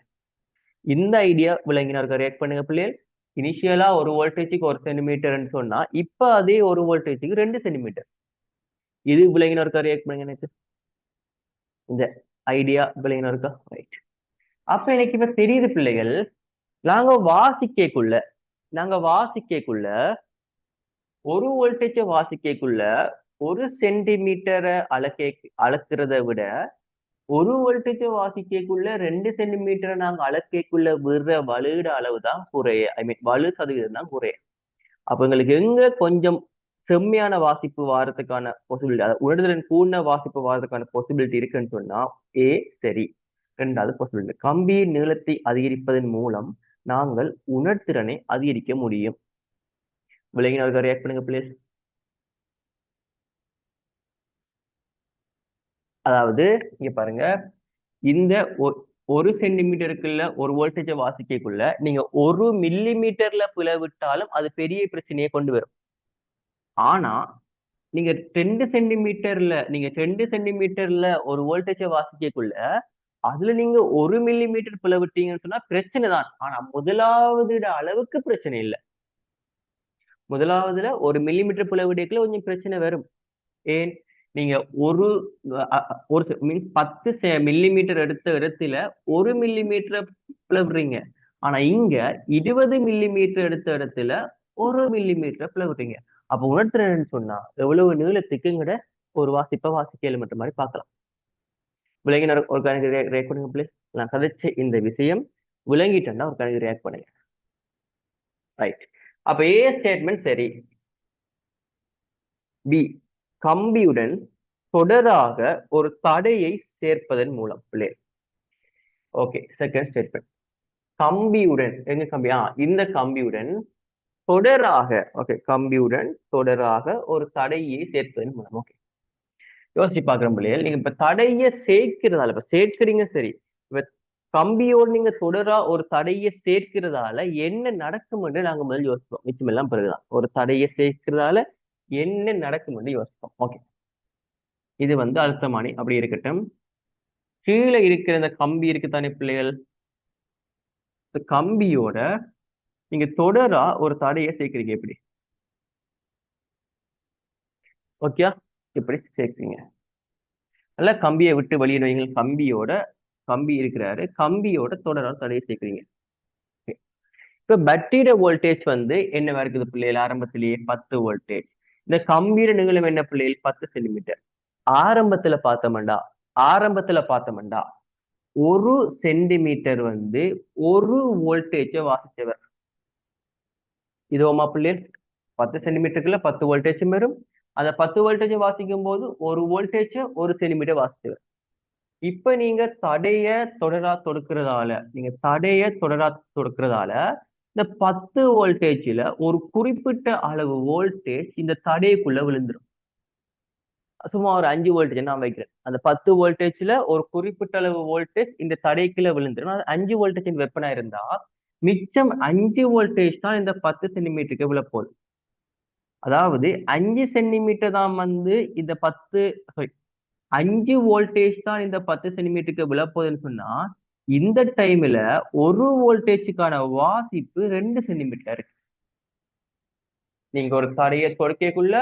இந்த ஐடியா விளங்கினவர்கள் ரியாக்ட் பண்ணுங்க பிள்ளைகள். இனிஷியலா 1 வோல்டேஜுக்கு 1 சென்டிமீட்டர்னு சொன்னா இப்ப அதே 1 வோல்டேஜுக்கு 2 சென்டிமீட்டர். இது விளங்கினவர்கள் ரியாக்ட் பண்ணுங்க எனக்கு. இந்த ஐடியா விளங்கினவர்கள் ரைட். அப்ப எனக்கு இப்ப தெரியுது பிள்ளைகள், நாங்க வாசிக்கக்குள்ள 1 வோல்டேஜ வாசிக்கக்குள்ள 1 சென்டிமீட்டரை அளக்கிறத விட 1 வோல்டேஜ் வாசிக்கக்குள்ள 2 சென்டிமீட்டரை நாங்க அளக்கக்குள்ள விடுற வலுட அளவு தான் குறைய. ஐ மீன் வலு சதவீதம் தான் குறைய. அப்ப எங்களுக்கு எங்க கொஞ்சம் செம்மையான வாசிப்பு வாரத்துக்கான பாசிபிலிட்டி, அதாவது உணர்திறன் கூடின வாசிப்பு வாரத்துக்கான பாசிபிலிட்டி இருக்குன்னு சொன்னா ஏ சரி. இரண்டாவது பாசிபிலிட்டி, கம்பியின் நீளத்தை அதிகரிப்பதன் மூலம் நாங்கள் உணர்திறனை அதிகரிக்க முடியும். விலகினவர்கள் ரியாக்ட் பண்ணுங்க பிளீஸ். அதாவது இங்க பாருங்க, இந்த 1 சென்டிமீட்டருக்குள்ள 1 வோல்டேஜை வாசிக்கக்குள்ள நீங்க 1 மில்லி மீட்டர்ல பிளவிட்டாலும் அது பெரிய பிரச்சனையை கொண்டு வரும். ஆனா நீங்க 2 சென்டிமீட்டர்ல 1 வோல்டேஜை வாசிக்கக்குள்ள அதுல நீங்க 1 மில்லி மீட்டர் பிளவிட்டீங்கன்னு சொன்னா பிரச்சனை தான். ஆனா முதலாவது அளவுக்கு பிரச்சனை இல்லை. முதலாவதுல 1 மில்லி மீட்டர் பிளவிடைக்குள்ள கொஞ்சம் பிரச்சனை வரும். ஏன்? நீங்க ஒரு மீன்ஸ் 10 மில்லி மீட்டர் எடுத்த இடத்துல 1 மில்லி மீட்டர் பிளவுறீங்க. ஆனா இங்க 20 மில்லி மீட்டர் எடுத்த இடத்துல 1 மில்லி மீட்டர் பிளவுறீங்க. அப்ப உணர்த்துறேன்னு சொன்னா எவ்வளவு நீளத்துக்குங்கிற ஒரு வாசிக்க மட்டும் மாதிரி பார்க்கலாம். விலங்கினர் ஒரு கணக்கு ரியாக்ட் பண்ணுங்க பிளீஸ். நான் கதைச்ச இந்த விஷயம் விளங்கிட்டேன்னா ஒரு கணக்கு ரியாக்ட் பண்ணுங்க. ரைட். அப்ப ஏ ஸ்டேட்மெண்ட் சரி. பி, கம்பியுடன் தொடராக ஒரு தடையை சேர்ப்பதன் மூலம். Okay, second statement. கம்பியுடன், எங்க கம்பி? இந்த கம்பியுடன் தொடராக, ஓகே, கம்பியுடன் தொடராக ஒரு தடையை சேர்ப்பதன் மூலம். ஓகே, யோசிச்சு பாக்குறோம் பிள்ளைகள். நீங்க இப்ப தடைய சேர்க்கிறதால, இப்ப சேர்க்கிறீங்க சரி, இப்ப கம்பியோடு நீங்க தொடரா ஒரு தடையை சேர்க்கிறதால என்ன நடக்கும் என்று நாங்க முதல் யோசிப்போம். மிச்சம் எல்லாம் பிறகுதான். ஒரு தடையை சேர்க்கிறதால என்ன நடக்கும் என்று யோசிப்போம். ஓகே, இது அழுத்தமானி அப்படி இருக்கட்டும். கீழே இருக்கிற இந்த கம்பி இருக்குத்தானே பிள்ளைகள், இந்த கம்பியோட நீங்க தொடரா ஒரு தடையை சேர்க்கிறீங்க. எப்படி? ஓகே, இப்படி சேர்க்கிறீங்க. நல்லா கம்பியை விட்டு வெளியே வைங்க. கம்பி இருக்கிறாரு, கம்பியோட தொடரா தடையை சேர்க்கிறீங்க. இப்ப பேட்டரியோட வோல்டேஜ் என்னவா இருக்குது பிள்ளைகள்? ஆரம்பத்திலேயே 10 வோல்டேஜ். இந்த கம்பியோட நீளம் என்ன பிள்ளைகள்? 10 சென்டிமீட்டர். ஆரம்பத்துல பார்த்தோம்டா 1 சென்டிமீட்டர் 1 வோல்டேஜ வாசிச்சவர். இதுவோமா பிள்ளைகள்? 10 சென்டிமீட்டருக்குள்ள 10 வோல்டேஜ் வரும். அந்த 10 வோல்டேஜ் வாசிக்கும் போது 1 வோல்டேஜ் 1 சென்டிமீட்டர் வாசிச்சவர். இப்ப நீங்க தடைய தொடரா தொடுக்கிறதால இந்த 10 வோல்டேஜ்ல ஒரு குறிப்பிட்ட அளவு வோல்டேஜ் இந்த தடைக்குள்ள விழுந்துடும். சும்மா ஒரு 5 வோல்டேஜ் நான் வைக்கிறேன். அந்த 10 வோல்டேஜ்ல ஒரு குறிப்பிட்ட அளவு வோல்டேஜ் இந்த தடைக்குள்ள விழுந்துடும். அது 5 வோல்டேஜ் வெப்பனா இருந்தா மிச்சம் 5 வோல்டேஜ் தான் இந்த 10 சென்டிமீட்டருக்கு விழப்போகுது. அதாவது 5 சென்டிமீட்டர் தான் இந்த 5 வோல்டேஜ் தான் இந்த 10 சென்டிமீட்டருக்கு விழப்போகுதுன்னு சொன்னா இந்த டைம்ல 1 வோல்டேஜுக்கான வாசிப்பு 2 சென்டிமீட்டர் இருக்கு. நீங்க ஒரு தடையை தொடுக்கக்குள்ள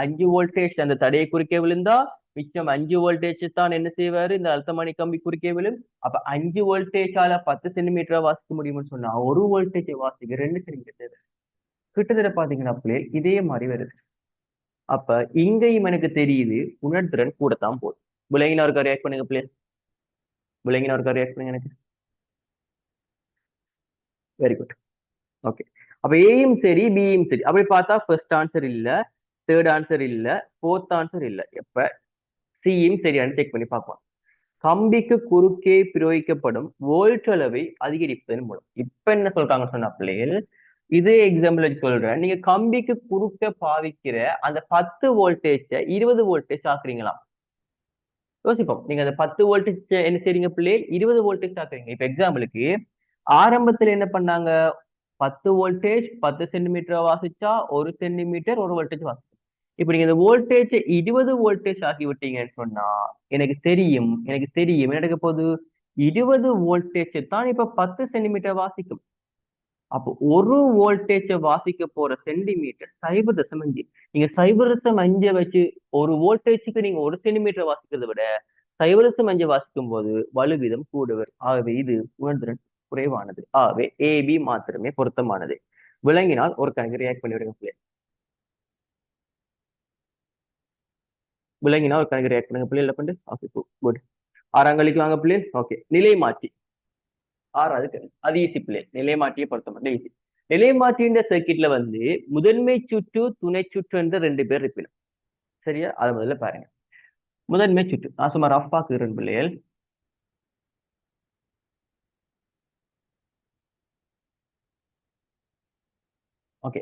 5 வோல்டேஜ் அந்த தடையை குறுக்கே விழுந்தா மிச்சம் 5 வோல்டேஜ் தான் என்ன செய்வாரு? இந்த அழுத்தமானி கம்பி குறுக்கே விழும். அப்ப 5 வோல்டேஜால 10 சென்டிமீட்டரா வாசிக்க முடியும்னு சொன்னா 1 வோல்டேஜ் வாசிக்க 2 சென்டிமீட்டர். கிட்டத்தட்ட பாத்தீங்கன்னா பிள்ளைகள் இதே மாதிரி வருது. அப்ப இங்கேயும் எனக்கு தெரியுது உணர்திறன் கூடத்தான் போகுது. விலங்கினவருக்கு ரியாக்ட் பண்ணுங்க பிள்ளைகள். விலங்கினவருக்கு ரியாக்ட் பண்ணுங்க எனக்கு. Very good. ஓகே. அப்ப ஏயும் சரி பியும் சரி. அப்படி பார்த்தா ஃபர்ஸ்ட் ஆன்சர் இல்ல, தேர்ட் ஆன்சர் இல்ல, ஃபோர்த் ஆன்சர் இல்ல. எப்ப சியும் சரியானு செக் பண்ணி பார்ப்போம். கம்பிக்கு குறுக்கே பிரயோகிக்கப்படும் வோல்ட் அளவை அதிகரிப்பதன் மூலம். இப்ப என்ன சொல்றாங்க சொன்னா பிள்ளைகள், இதே எக்ஸாம்பிள் வச்சு சொல்றேன். நீங்க கம்பிக்கு குறுக்க பாவிக்கிற அந்த 10 வோல்டேஜ் 20 வோல்டேஜ் ஆக்குறீங்களா? யோசிப்போம். நீங்க அந்த 10 வோல்டேஜ் என்ன செய்றீங்க பிள்ளைகள்? 20 வோல்டேஜ் ஆக்குறீங்க. இப்ப எக்ஸாம்பிளுக்கு ஆரம்பத்துல என்ன பண்ணாங்க? 10 வோல்டேஜ் 10 சென்டிமீட்டர் வாசிச்சா 1 சென்டிமீட்டர் 1 வோல்டேஜ் வாசிச்சா. இப்ப நீங்க இந்த வோல்டேஜ் 20 வோல்டேஜ் ஆக்கி விட்டீங்கன்னு சொன்னா எனக்கு தெரியும் என்ன நடக்க போகுது. 20 வோல்டேஜ் தான் இப்ப 10 சென்டிமீட்டர் வாசிக்கும். அப்போ ஒரு வோல்டேஜ் வாசிக்க போற சென்டிமீட்டர் 0.5. நீங்க 0.5 வச்சு ஒரு வோல்டேஜுக்கு நீங்க 1 சென்டிமீட்டர் வாசிக்கிறதை விட 0.5 வாசிக்கும் போது வலுவிதம் கூடுவர். ஆகவே இது உணர்திறன் குறைவானது. ஆகவே ஏபி மாத்திரமே பொருத்தமானது. விளங்கினால் ஒரு கணக்கு ரியாக்ட் பண்ணி விடுங்க பிள்ளை. விளங்கினா ஒரு கணக்கு ரியாக்ட் பண்ணுங்க பிள்ளை. பண்ணு. Okay good. ஆறாங்கலிக்கு வாங்க பிள்ளை. ஓகே. நிலை மாற்றி ஆறாவது அது ஈஸி பிள்ளை. நிலை மாற்றியை பொறுத்த மட்டும் ஈஸி. நிலை மாற்றின்ற சர்க்கிட்ல வந்து முதன்மை சுற்று துணை சுற்று என்ற 2 பேர் இருப்பினும் சரியா? அதை முதல்ல பாருங்க. முதன்மை சுற்று நான் சும்மா ரஃபாக்குறேன் பிள்ளைகள். ஓகே.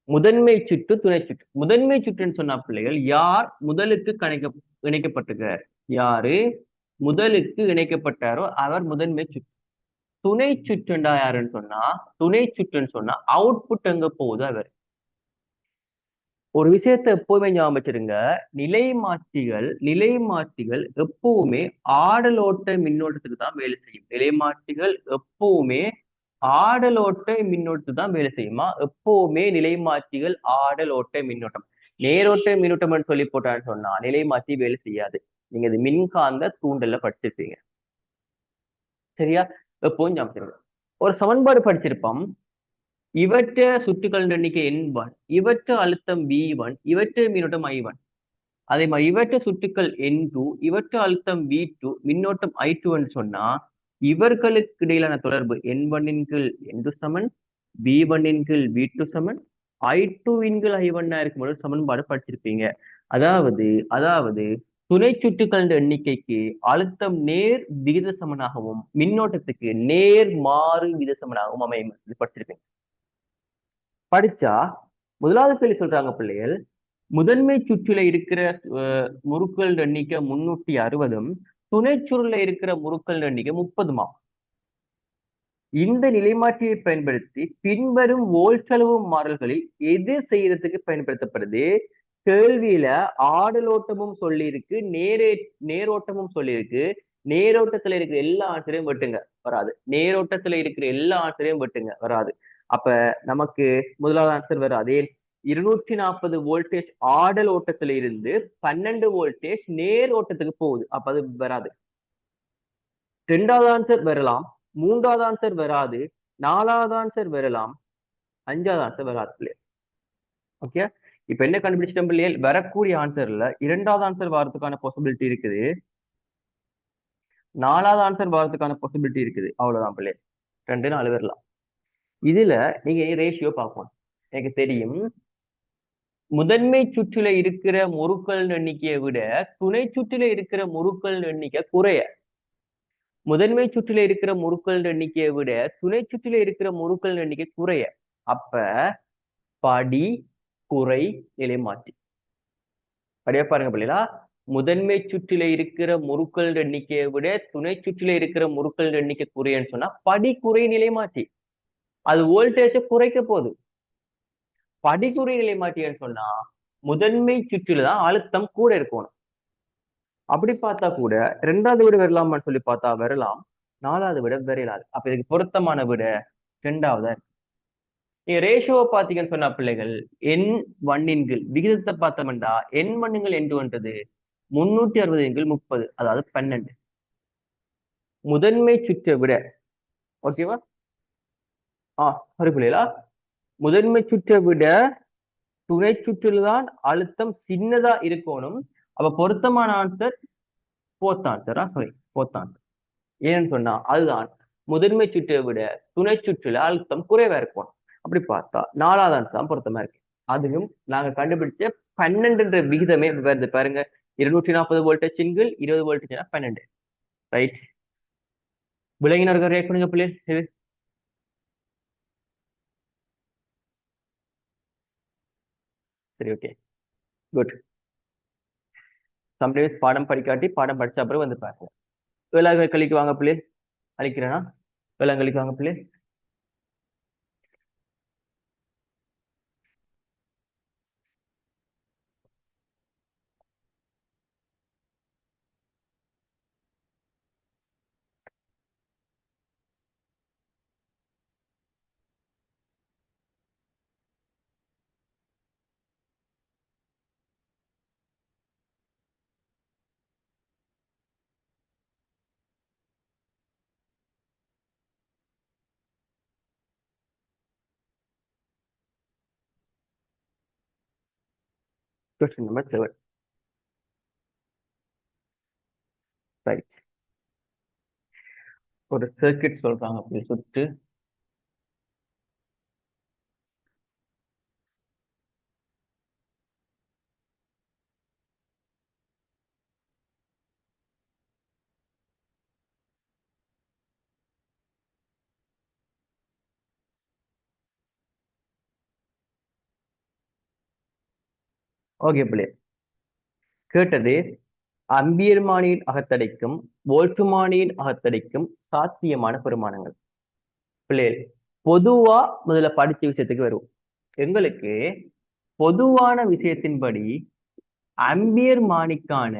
முதன்மை சுற்று துணை சுற்று. முதன்மை சுற்றுன்னு சொன்னா பிள்ளைகள் யார் முதலுக்கு இணைக்கப்பட்டிருக்கிறார், யாரு முதலுக்கு இணைக்கப்பட்டாரோ அவர் முதன்மை சுற்று. துணை சுற்றுண்டா யாருன்னு சொன்னா, துணை சுற்றுன்னு சொன்னா அவுட்புட் எங்க போகுது அவர். ஒரு விஷயத்தை எப்பவுமே ஞாபகம் வச்சிருங்க. நிலைமாற்றிகள் எப்பவுமே ஆடலோட்ட மின்னோட்டத்துக்கு தான் வேலை செய்யும். நிலைமாற்றிகள் எப்பவுமே ஆடலோட்ட மின்னோட்டத்துக்கு தான் வேலை செய்யுமா? எப்பவுமே நிலைமாற்றிகள் ஆடலோட்ட மின்னோட்டம். நேரோட்ட மின்னோட்டம் சொல்லி போட்டான்னு சொன்னா நிலைமாற்றி வேலை செய்யாது. நீங்க இது மின்காந்த தூண்டல்ல படிச்சிருப்பீங்க சரியா? எப்பவும் ஞாபகம். ஒரு சமன்பாடு படிச்சிருப்போம். இவற்ற சுற்றுகளின் எண்ணிக்கை N1, இவற்ற அழுத்தம் V1, இவற்ற மின்னோட்டம் I1. அதே மாதிரி இவற்ற சுற்றுக்கள் N2, இவற்ற அழுத்தம் V2, மின்னோட்டம் I2 சொன்னா இவர்களுக்கு இடையிலான தொடர்பு N1 இன் கீழ் N2 சமன், V1 இன் கீழ் V2 சமன், I2 இன் கீழ் I1 இருக்கும்போது சமன்பாடு படிச்சிருப்பீங்க. அதாவது துணை சுற்றுக்களின் எண்ணிக்கைக்கு அழுத்தம் நேர் விகித சமனாகவும் மின்னோட்டத்துக்கு நேர் மாறு விகித சமனாகவும் அமையும். இது படிச்சிருப்பீங்க. படிச்சா முதலாவது கேள்வி சொல்றாங்க பிள்ளைகள், முதன்மை சுற்றுல இருக்கிற முறுக்கள் எண்ணிக்கை 360, துணை சுருள்ல இருக்கிற முறுக்கள் எண்ணிக்கை 30. இந்த நிலைமாற்றியை பயன்படுத்தி பின்வரும் வோல்ட்டளவு மாறல்களில் எது செய்யறதுக்கு பயன்படுத்தப்படுது? கேள்வியில ஆடலோட்டமும் சொல்லி இருக்கு, நேரோட்டமும் சொல்லி இருக்கு. நேரோட்டத்துல இருக்கிற எல்லா ஆன்சரையும் வெட்டுங்க, வராது. நேரோட்டத்துல இருக்கிற எல்லா ஆன்சரையும் வெட்டுங்க, வராது. அப்ப நமக்கு முதலாவது ஆன்சர் வராது. 240 வோல்டேஜ் ஆடல் ஓட்டத்துல இருந்து 12 வோல்டேஜ் நேர் ஓட்டத்துக்கு போகுது. அப்ப அது வராது. ரெண்டாவது ஆன்சர் வரலாம், மூன்றாவது ஆன்சர் வராது, நாலாவது ஆன்சர் வரலாம், அஞ்சாவது ஆன்சர் வராது. ஓகே. இப்ப என்ன கண்டுபிடிச்சிட்டோம் பிள்ளைகள்? வரக்கூடிய ஆன்சர்ல இரண்டாவது ஆன்சர் வரதுக்கான பாசிபிலிட்டி இருக்குது, நாலாவது ஆன்சர் வரதுக்கான பாசிபிலிட்டி இருக்குது. அவ்வளவுதான் பிள்ளைகள். 2 4 வரலாம். இதுல நீங்க ரேஷியோ பார்க்கணும். எனக்கு தெரியும் முதன்மை சுற்றுல இருக்கிற முறுக்கள் எண்ணிக்கையை விட துணை சுற்றுல இருக்கிற முறுக்கள் எண்ணிக்கை குறைய. முதன்மை சுற்றுல இருக்கிற முறுக்கள் எண்ணிக்கையை விட துணை சுற்றுல இருக்கிற முறுக்கள் எண்ணிக்கை குறைய. அப்ப படி குறை நிலைமாற்றி. படியா பாருங்க பிள்ளைகளா. முதன்மை சுற்றில இருக்கிற முறுக்கள் எண்ணிக்கையை விட துணை சுற்றில இருக்கிற முறுக்கள் எண்ணிக்கை குறையன்னு சொன்னா படி குறை நிலைமாற்றி. அது வோல்டேஜை குறைக்க போகுது. படிக்குறை நிலைமாற்றின்னு சொன்னா முதன்மை சுற்றில தான் அழுத்தம் கூட இருக்கணும். அப்படி பார்த்தா கூட ரெண்டாவது விட வரலாமான்னு சொல்லி பார்த்தா வரலாம், நாலாவது விட வரையலாது. அப்ப இதுக்கு பொருத்தமான விட ரெண்டாவதா இருக்கு. நீங்க ரேஷியோவை பாத்தீங்கன்னு சொன்னா பிள்ளைகள் N1 விகிதத்தை பார்த்தோம்டா N1 N2 360 30, அதாவது 12. முதன்மை சுற்றை விட ஓகேவா? சரி பிள்ளைகளா, முதன்மை சுற்றை விட துணை சுற்றுலதான் அழுத்தம் சின்னதா இருக்கணும். அப்ப பொருத்தமான ஆன்சர் போர்த் ஆன்சரா? சாரி, போர்த் ஆன்சர். ஏன்னு சொன்னா அதுதான் முதன்மை சுற்றை விட துணை சுற்றுல அழுத்தம் குறைவா இருக்கும். அப்படி பார்த்தா 4வது ஆன்சர் தான் பொருத்தமா இருக்கு. அதுவும் நாங்க கண்டுபிடிச்ச 12ன்ற விகிதமே வருது பாருங்க. 240 வோல்டேஜ் சிங்கிள் 20 வோல்டேஜ் 12. ரைட். விலங்கினர்கள் ரியாக்ட் பண்ணுங்க பிள்ளை. சரி, ஓகே, குட். சம்டைம்ஸ் பாடம் படிக்காட்டி பாடம் படிச்ச அப்புறம் வந்து பாருங்க. வேளாங்கண்ணி கழிக்கு வாங்க பிள்ளை. அழிக்கிறேன்னா வேளாங்கண்ணிக்கு வாங்க பிள்ளை. Question number 7. ரைட். ஒரு சர்க்கிட் சொல்றாங்க அப்படி சுட்டு. ஓகே பிள்ளை, கேட்டது அம்பியர்மானியின் அகத்தடைக்கும் வோல்ட்டுமானியின் அகத்தடைக்கும் சாத்தியமான பெருமானங்கள். பிள்ளைகள் பொதுவா முதல்ல படிச்ச விஷயத்துக்கு வருவோம். எங்களுக்கு பொதுவான விஷயத்தின்படி அம்பியர்மானிக்கான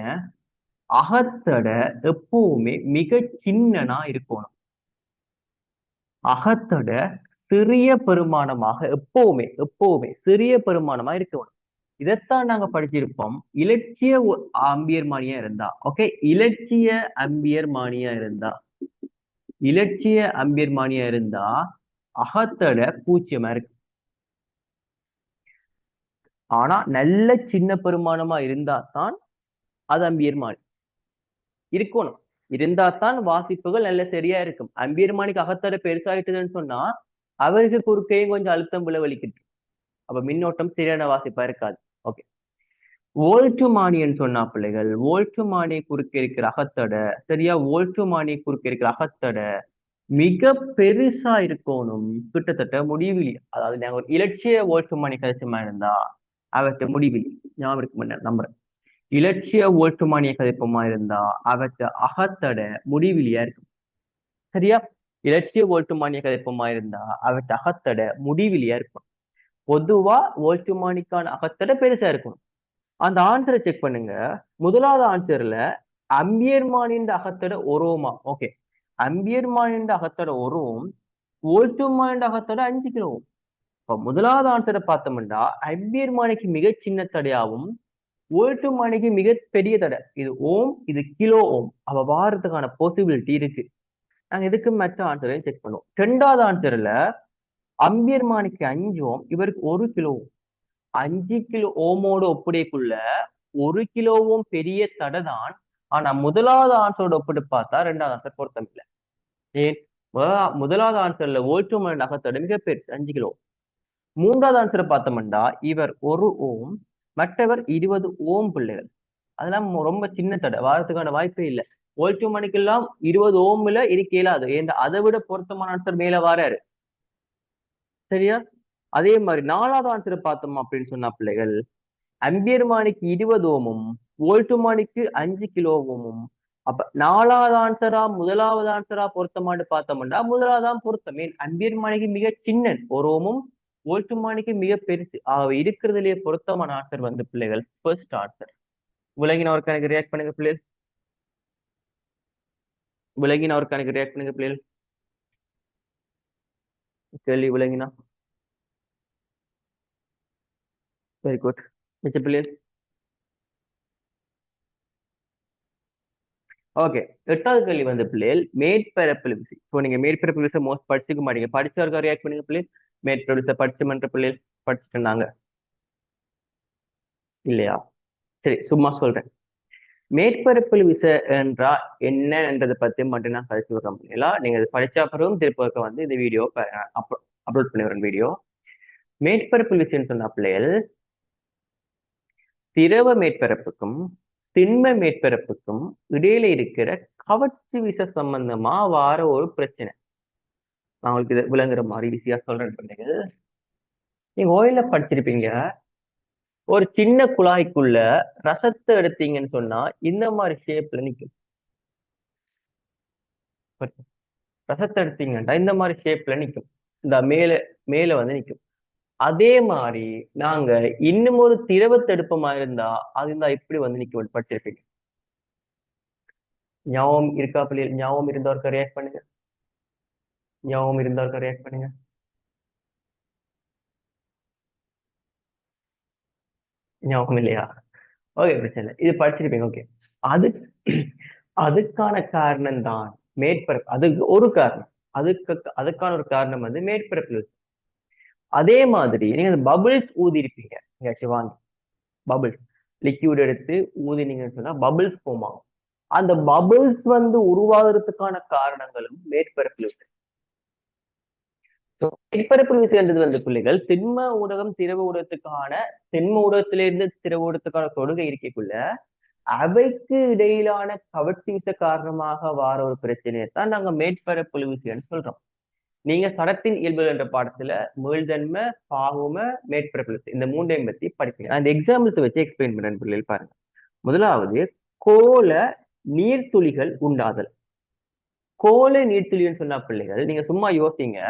அகத்தடை எப்பவுமே மிக சின்னனா இருக்கணும். அகத்தடை சிறிய பெருமானமாக எப்பவுமே சிறிய பெருமானமா இருக்கணும். இதைத்தான் நாங்க படிச்சிருப்போம். இலட்சிய அம்பியர்மானியா இருந்தா, ஓகே, இலட்சிய அம்பியர்மானியா இருந்தா அகத்தடை 0 இருக்கு. ஆனா நல்ல சின்ன பெருமானமா இருந்தா தான் அது அம்பியர்மானி இருக்கணும். இருந்தா தான் வாசிப்புகள் நல்ல சரியா இருக்கும். அம்பியர்மானிக்கு அகத்தடை பெருசாயிட்டுதுன்னு சொன்னா அவருக்கு குறுக்கையும் கொஞ்சம் அழுத்தம் விளைவளிக்கிட்டு, அப்ப மின்னோட்டம் சரியான வாசிப்பா இருக்காது. ஓகே. வோல்ட்டுமானின்னு சொன்னா பிள்ளைகள், வோல்ட்டுமானி குறுக்க இருக்கிற அகத்தடை சரியா, வோல்ட்டுமானி குறுக்க இருக்கிற அகத்தடை மிக பெருசா இருக்கணும். கிட்டத்தட்ட முடிவிலி, அதாவது நாங்க ஒரு இலட்சிய வோல்ட்டுமானி கதிச்சமா இருந்தா அவற்றை முடிவிலி ஞாபகம் இருக்கு நம்புறேன். இலட்சிய வோல்ட்டுமானிய கதிப்பமா இருந்தா அவற்றை அகத்தடை முடிவிலியா இருக்கும். சரியா, இலட்சிய வோல்ட்டுமானிய கதிப்பமா இருந்தா அவற்றை அகத்தடை முடிவிலியா இருக்கும். பொதுவா வோல்ட்டுமானிக்கான அகத்தடை பெருசா இருக்கும். அந்த ஆன்சரை செக் பண்ணுங்க. முதலாவது ஆன்சர்ல அம்பியர்மானின் அகத்தடை ஒரு ஓமா. ஓகே, அம்பியர்மானின் அகத்தடை ஒரு ஓம், வோல்ட்டுமானின் அகத்தடை 5 கிலோ ஓம். இப்ப முதலாவது ஆன்சரை பார்த்தோம்னா அம்பியர்மானிக்கு மிக சின்ன தடையாவும் வோல்ட்டுமானிக்கு மிக பெரிய தடை. இது ஓம், இது கிலோ ஓம். அவ வாரத்துக்கான பாசிபிலிட்டி இருக்கு. நாங்க இதுக்கு மற்ற ஆன்சரையும் செக் பண்ணுவோம். 2வது ஆன்சர்ல அம்பியர்மானிக்கு 5 ஓம், இவருக்கு 1 கிலோ ஓம். 5 கிலோ ஓமோட ஒப்படைக்குள்ள 1 கிலோ ஓம் பெரிய தடை தான். ஆனா முதலாவது ஆன்சரோட ஒப்பிட்டு பார்த்தா 2வது ஆன்சர் பொருத்தம் இல்லை. ஏன்? முதலாவது ஆன்சர்ல வோல்ட்டுமானின் அகத்தடை மிக பெருசு 5 கிலோ. 3வது ஆன்சரை பார்த்தோம்னா இவர் 1 ஓம், மற்றவர் 20 ஓம் பிள்ளைகள். அதெல்லாம் ரொம்ப சின்ன தடை, வாரத்துக்கான வாய்ப்பே இல்லை. வோல்ட்டுமானிக்கு எல்லாம் 20 ஓம்ல இருக்க இயலாது. ஏன்? அதை விட பொருத்தமான ஆன்சர் மேல வாராரு. சரியா, அதே மாதிரி 4வது ஆன்சரை பார்த்தோம் அப்படின்னு சொன்னா பிள்ளைகள், அம்பியர்மானிக்கு 20 ஓமும் வோல்ட்டுமானிக்கு 5 கிலோ ஓமும். அப்ப 4வது ஆன்சரா முதலாவது ஆன்சரா பொருத்தமானு பார்த்தோம்னா முதலாவதான் பொருத்தமே. அம்பியர்மானிக்கு மிக சின்ன ஒரு ஓமும், வோல்ட்டுமானிக்கு மிக பெருசு. இருக்கிறதுலயே பொருத்தமான ஆன்சர் வந்து பிள்ளைகள் ஃபர்ஸ்ட் ஆன்சர். விலங்கினவருக்கு எனக்கு ரியாக்ட் பண்ணுங்க பிள்ளைகள். விலங்கினவருக்கு எனக்கு ரியாக்ட் பண்ணுங்க பிள்ளைகள். கேள்வி விலங்கினா. Very good. மிச்ச பிள்ளைகள். ஓகே, 8வது கேள்வி வந்து பிள்ளைகள் மேற்பரப்பு விசை. ஸோ நீங்க மேற்பரப்பு விசை மோஸ்ட் படிச்சுக்க மாட்டீங்க. படிச்சவர்கள் ரியாக்ட் பண்ணுங்க பிள்ளைகள். மேற்பரப்பு விசை படிச்சமன்ற பிள்ளைகள் படிச்சுட்டு இருந்தாங்க இல்லையா? சரி, சும்மா சொல்றேன். மேற்பரப்பில் விசை என்றா என்னன்றதை பத்தி மட்டும் நான் கழிச்சு விடுறோம் இல்லைங்களா? நீங்க இது படிச்ச அப்புறம் திருப்ப வந்து இந்த வீடியோ அப்லோட் பண்ணி வரேன் வீடியோ. மேற்பரப்பில் விசைன்னு சொன்ன பிள்ளைகள் திரவ மேற்பரப்புக்கும் திண்ம மேற்பரப்புக்கும் இடையில இருக்கிற கவர்ச்சி விசை சம்பந்தமா வார ஒரு பிரச்சனை. நான் உங்களுக்கு இது விளங்குற மாதிரி ஈஸியா சொல்றேன் பிள்ளைகள். நீங்க ஓயில படிச்சிருப்பீங்க, ஒரு சின்ன குழாய்க்குள்ள ரசத்தை எடுத்தீங்கன்னு சொன்னா இந்த மாதிரி ஷேப்ல நிக்கும். ரசத்தை எடுத்தீங்கன்னா இந்த மாதிரி ஷேப்ல நிக்கும். இந்த மேல மேல வந்து நிக்கும். அதே மாதிரி நாங்க இன்னும் ஒரு திரவத்தை எடுப்போமா இருந்தா அது இருந்தா இப்படி வந்து நிக்கும். படிச்சிருப்பீங்க. ஞாபகம் இருக்கா பிள்ளைகள்? ஞாபகம் இருந்தவருக்கு ரியாக்ட் பண்ணுங்க. ஞாபகம் இருந்தவருக்கு ரியாக்ட் பண்ணுங்க. ஞாபகம் இல்லையா? ஓகே, பிரச்சனை இல்லை. இது படிச்சிருப்பீங்க. ஓகே, அது அதுக்கான காரணம் தான் மேற்பரப்பு. அதுக்கு ஒரு காரணம், அதுக்கான ஒரு காரணம் வந்து மேற்பரப்பு. அதே மாதிரி நீங்க பபிள்ஸ் ஊதி இருப்பீங்க. எங்கேயாச்சும் வாங்கி பபிள்ஸ் லிக்யூட் எடுத்து ஊதினீங்கன்னு சொன்னா பபிள்ஸ் ஃபார்ம் ஆகும். அந்த பபிள்ஸ் வந்து உருவாகிறதுக்கான காரணங்களும் மேற்பரப்பில் இருக்கு. மேற்பரப்பு விசைன்றது வந்து பிள்ளைகள் திண்ம ஊடகம் திரவ ஊடகத்துக்கான திண்ம ஊடகத்திலிருந்து திரவ ஊடகத்துக்கான தொடுகை இருக்கைக்குள்ள அவைக்கு இடையிலான கவர்ச்சி விசை காரணமாக வார ஒரு பிரச்சனையை தான் நாங்க மேற்பரப்பு விசைன்னு சொல்றோம். நீங்க சடத்தின் இயல்புகள் என்ற பாடத்துல மீள்தன்மை, பாகும, மேற்பரப்பு விசை இந்த மூன்றையும் பத்தி படிப்பீங்க. அந்த எக்ஸாம்பிள்ஸ் வச்சு எக்ஸ்பிளைன் பண்றேன் பிள்ளைகள் பாருங்க. முதலாவது கோல நீர்த்துளிகள் உண்டாதல். கோல நீர்த்துளின்னு சொன்னா பிள்ளைகள் நீங்க சும்மா யோசிங்க,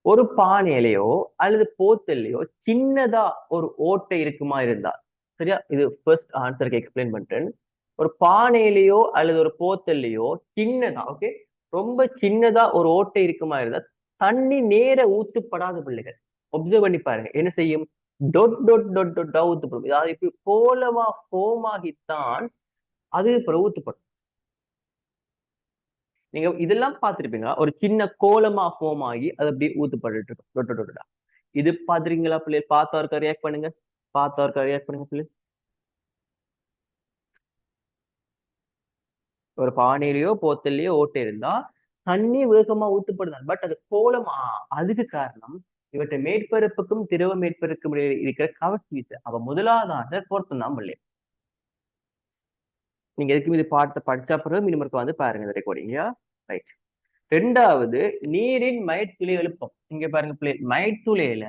ஒரு பானையிலையோ அல்லது போத்தல்லையோ சின்னதா ஒரு ஓட்டை இருக்குமா இருந்தா, சரியா? இது ஃபர்ஸ்ட் ஆன்சருக்கு எக்ஸ்பிளைன் பண்றேன். ஒரு பானையிலையோ அல்லது ஒரு போத்தல்லையோ சின்னதா, ஓகே, ரொம்ப சின்னதா ஒரு ஓட்டை இருக்குமா இருந்தா தண்ணி நேர ஊத்துப்படாத பிள்ளைகள். ஒப்சர்வ் பண்ணி பாருங்க, என்ன செய்யும்? டொட் டொட் டொட் டொட்டா ஊத்துப்படும். அதாவது இப்படி கோலமா ஃபோம் ஆகித்தான் அது அப்புறம் ஊத்துப்படும். நீங்க இதெல்லாம் பார்த்திருப்பீங்க, ஒரு சின்ன கோலமா ஃபோம் ஆகி அது அப்படியே ஊத்துப்பட்டு இருக்கும். இது பாத்துறீங்களா பிள்ளைகள்? பார்த்தவர்க்க ரியாக்ட் பண்ணுங்க. பார்த்தவர்க்க ரியாக்ட் பண்ணுங்க பிள்ளை. ஒரு பானையிலயோ போத்தல்லையோ ஓட்டை இருந்தா தண்ணி வேகமா ஊத்துப்படுதான். பட் அது கோலமா, அதுக்கு காரணம் இவற்றை மேற்பரப்புக்கும் திரவ மேற்பரப்புக்கும் இடையே இருக்கிற கவர்ச்சி விசை. அவ முதலாவது பொருத்தம் தான் பிள்ளை. நீங்க எதுக்கும் இது பாட்டை படிச்சா பிறகு மினிமருக்கு வந்து பாருங்க இந்த ரெக்கார்டிங். ரைட். ரெண்டாவது நீரின் மயத்துளை எழுப்பம். இங்க பாருங்க பிள்ளை, மயத்துளையில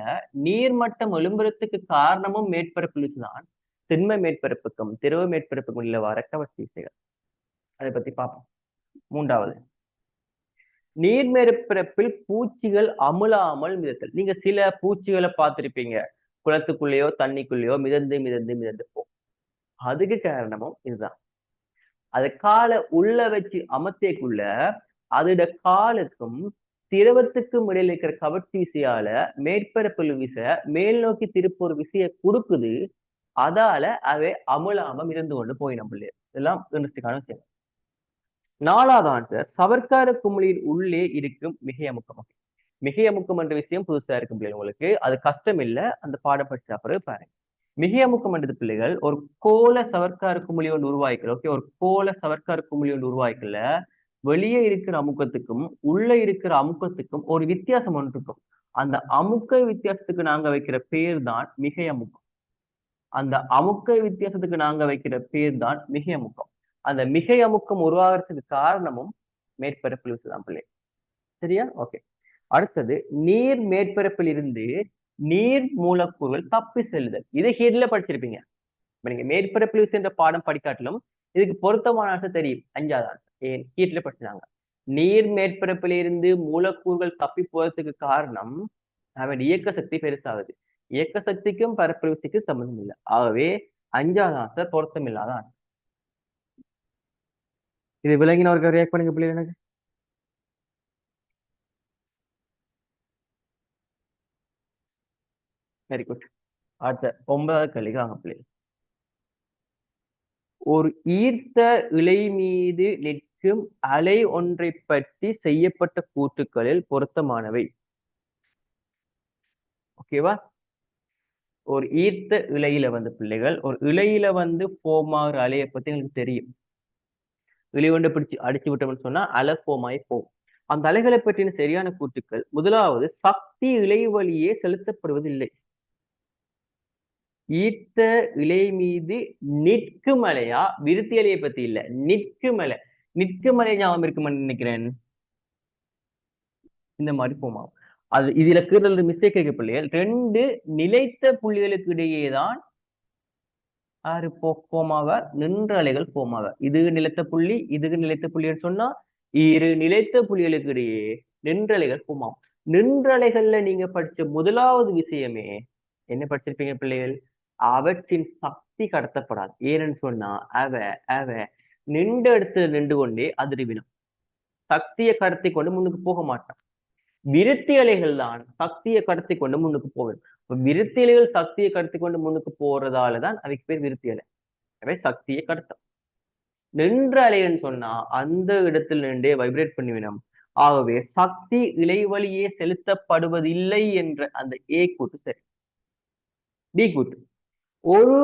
நீர்மட்டம் எழும்புறதுக்கு காரணமும் மேற்பரப்பு தான். திண்ம மேற்பரப்புக்கும் திரவ மேற்பரப்புக்கும் உள்ள வர கவர்ச்சி விசைகள். அதை பத்தி பார்ப்போம். மூன்றாவது, நீர் மேற்பரப்பில் பூச்சிகள் அமுலாமல் மிதத்தல். நீங்க சில பூச்சிகளை பார்த்திருப்பீங்க, குளத்துக்குள்ளேயோ தண்ணிக்குள்ளேயோ மிதந்து மிதந்து மிதந்து போகும். அதுக்கு காரணமும் இதுதான். அது காலை உள்ள வச்சு அமர்த்தியக்குள்ள அதோட காலுக்கும் திரவத்துக்கும் இடையில இருக்கிற கவர்ச்சி விசையால மேற்பரப்பில் விசை மேல் நோக்கி திருப்ப ஒரு விசையை கொடுக்குது. அதால அவை அமுலாம மிதந்து கொண்டு போய் நம்மளே. இதெல்லாம் இன்ட்ரெஸ்டிங்கான விஷயம். நாலாவது ஆன்சர், சவர்க்கார குமிழியின் உள்ளே இருக்கும் மிகை அமுக்கம். மிகை அமுக்கம் என்ற விஷயம் புதுசா இருக்கும் பிள்ளைகள் உங்களுக்கு, அது கஷ்டம் இல்ல, அந்த பாடம் படிச்சா பிறகு பாருங்க. மிகை அமுக்கம் என்றது பிள்ளைகள் ஒரு கோல சவர்க்கார குமிழி ஒன்று உருவாக்கல. ஓகே, ஒரு கோல சவர்க்கார குமிழி ஒன்று உருவாக்கல. வெளியே இருக்கிற அமுக்கத்துக்கும் உள்ள இருக்கிற அமுக்கத்துக்கும் ஒரு வித்தியாசம் ஒன்று இருக்கும். அந்த அமுக்க வித்தியாசத்துக்கு நாங்க வைக்கிற பேர் தான் மிகை அமுக்கம். அந்த அமுக்க வித்தியாசத்துக்கு நாங்க வைக்கிற பேர் தான் மிகை அமுக்கம். அந்த மிகை அமுக்கம் உருவாகிறதுக்கு காரணமும் மேற்பரப்பில் விசைதான் பிள்ளை. சரியா? ஓகே. அடுத்தது, நீர் மேற்பரப்பில் இருந்து நீர் மூலக்கூறுகள் தப்பி செல்லுதல். இதை ஹெட்ல படிச்சிருப்பீங்க. நீங்க மேற்பரப்பில் விசை என்ற பாடம் படிக்காட்டிலும் இதுக்கு பொருத்தமான ஆன்சர் தெரியும். அஞ்சாவது ஆன்சர் ஏன் ஹீட்ல படிச்சாங்க. நீர் மேற்பரப்பில் இருந்து மூலக்கூறுகள் தப்பி போறதுக்கு காரணம் அவன் இயக்க சக்தி பெருசாகுது. இயக்க சக்திக்கும் பரப்பு விசைக்கும் சம்பந்தம் இல்லை. ஆகவே அஞ்சாவது ஆன்சர் பொருத்தம் இல்லாத ஆன்சர். இது விளங்கினவர்கள் ரியாக்ட் பண்ணுங்க பிள்ளை. எனக்கு வெரி குட். அடுத்த 9வது கேள்விக்கு வாங்க பிள்ளை. ஒரு ஈர்த்த இலை மீது நிற்கும் அலை ஒன்றை பற்றி செய்யப்பட்ட கூற்றுக்களில் பொருத்தமானவை. ஓகேவா? ஒரு ஈர்த்த இலையில வந்து பிள்ளைகள் ஒரு இலையில வந்து form ஆகுற அலையை பத்தி எங்களுக்கு தெரியும். இலை கொண்டு பிடிச்சு அடிச்சு விட்டோம்னு சொன்னா அலை form ஆகி போகும். அந்த அலைகளை பற்றின சரியான கூற்றுக்கள். முதலாவது, சக்தி இலை வழியே செலுத்தப்படுவதில்லை. ஈர்த்த இலை மீது நிற்கும் அலையா, விருத்தி அலையை பத்தி இல்ல, நிற்கும் அலை. நிற்கும் அலை ஞாபகம் இருக்குமான்னு நினைக்கிறேன். இந்த மாதிரி form ஆகும். அது இதுல கீழே மிஸ்டேக் இருக்கு பிள்ளைகள். 2 நிலைத்த புள்ளிகளுக்கு இடையே தான் ஆறு போமாவ நின்ற அலைகள் போமாவ. இது நிலைத்த புள்ளி, இதுக்கு நிலைத்த புள்ளின்னு சொன்னா இரு நிலைத்த புள்ளிகளுக்கு இடையே நின்ற அலைகள் போமாம். நின்ற அலைகள்ல நீங்க படிச்ச முதலாவது விஷயமே என்ன படிச்சிருப்பீங்க பிள்ளைகள்? அவற்றின் சக்தி கடத்தப்படாது. ஏன்னு சொன்னா அவ அவ நின்ற இடத்துல நின்று கொண்டே அதிர்வினம். சக்தியை கடத்தி கொண்டு முன்னுக்கு போக மாட்டான். விருத்தி அலைகள் தான் சக்தியை கடத்தி கொண்டு முன்னுக்கு போகும். விருத்தி அலைகள் சக்தியை கடத்தி கொண்டு முன்னுக்கு போறதாலதான் அதுக்கு பேர் விருத்தி அலை. அவை சக்தியை கடத்தும். நின்ற அலைன்னு சொன்னா அந்த இடத்தில் நின்றே வைப்ரேட் பண்ணிவிடும். ஆகவே சக்தி இலைவழியே செலுத்தப்படுவதில்லை என்ற அந்த ஏ கூட்டு சரி. பி கூட்டு, ஒரு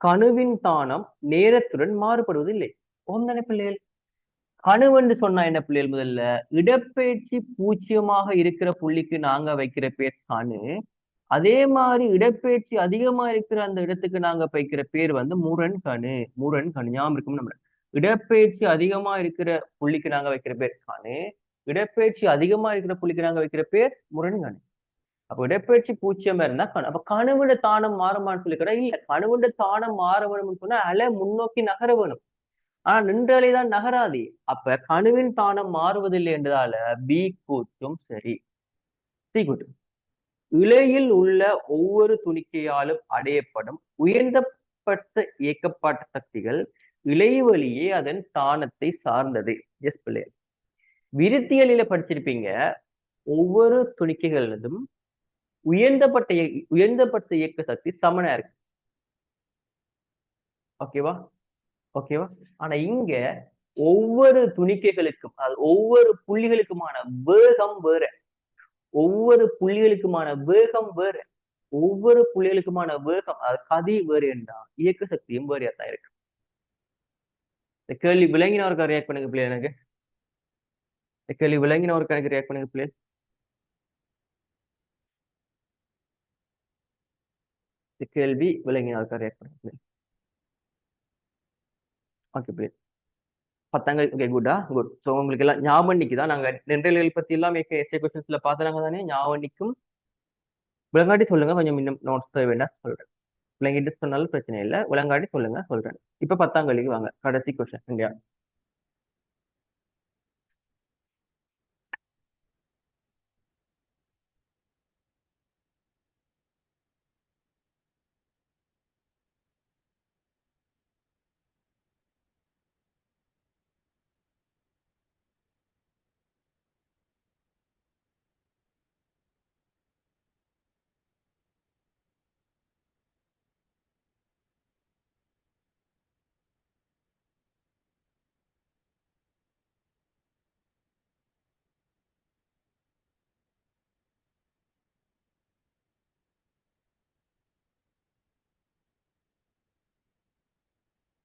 கணுவின் தானம் நேரத்துடன் மாறுபடுவதில்லை. ஒன்றான பிள்ளைகள், கணுவென்று சொன்னா என்ன பிள்ளைகள்? முதல்ல இடப்பெயர்ச்சி பூஜ்ஜியமாக இருக்கிற புள்ளிக்கு நாங்க வைக்கிற பேர் கணு. அதே மாதிரி இடப்பெயர்ச்சி அதிகமா இருக்கிற அந்த இடத்துக்கு நாங்க வைக்கிற பேர் வந்து முரண் கணு. முரண் கணு ஞாபகம் இருக்கும். நம்ம இடப்பெயர்ச்சி அதிகமா இருக்கிற புள்ளிக்கு நாங்க வைக்கிற பேர் கணு. இடப்பெயர்ச்சி அதிகமா இருக்கிற புள்ளிக்கு நாங்க வைக்கிற பேர் முரண் கணு. அப்ப இடப்பெயர்ச்சி பூஜ்ஜியமா இருந்தா கணு. அப்ப கணுவிட தானம் மாறுமான்னு சொல்லி கூட இல்ல. கணுவிட தானம் மாற வேணும்னு சொன்னா அலை முன்னோக்கி நகர வேணும். ஆனா நின்ற அலைதான் நகராது. அப்ப கணுவின் தானம் மாறுவதில்லை என்றதால பி கூற்றும் சரி. சி கூற்று, இலையில் உள்ள ஒவ்வொரு துணிக்கையாலும் அடையப்படும் உயர்ந்தப்பட்ட இயக்கப்பாட்டு சக்திகள் இலை வழியே அதன் தானத்தை சார்ந்தது. எஸ் பிள்ளை, விருத்தியலில படிச்சிருப்பீங்க. ஒவ்வொரு துணிக்கைகளிலும் உயர்ந்தப்பட்ட இயக்க சக்தி சமனா இருக்கு. ஓகேவா? ஓகேவா? ஆனா இங்க ஒவ்வொரு துணிக்கைகளுக்கும் ஒவ்வொரு புள்ளிகளுக்குமான வேகம் வேற. ஒவ்வொரு புள்ளிகளுக்குமான வேகம் வேற. ஒவ்வொரு புள்ளிகளுக்குமான வேகம் கதி வேறு என்றா இயக்க சக்தியும் வேறையா தான் இருக்கு. இந்த கேள்வி விளங்கினவருக்கு ரியாக்ட் பண்ணுங்க பிள்ளை. எனக்கு இந்த கேள்வி விளங்கினவருக்கு எனக்கு ரியாக்ட் பண்ணுங்க பிள்ளை. இந்த கேள்வி விளங்கினவருக்கு ரியாக்ட் பண்ணுங்க பிள்ளை. ஓகே பிள்ளை, பத்தாங்க. ஓகே, குட்டா குட். ஸோ உங்களுக்கு எல்லாம் ஞாபகம் நிக்குதான். நாங்க நின்றல்கள் பத்தி எல்லாம் எஸ்ஏ கொஸ்டின்ஸ்ல பார்த்தாங்க தானே? ஞாபகம் நிக்கும். விளங்காட்டி சொல்லுங்க, கொஞ்சம் இன்னும் நோட்ஸ் தேவை வேண்டாம் சொல்றேன். விளங்கிட்டு சொன்னாலும் பிரச்சனை இல்லை. விளங்காட்டி சொல்லுங்க, சொல்றேன். இப்ப 10ஆம் கேள்விக்கு வாங்க. கடைசி கொஸ்டின் இந்தியா.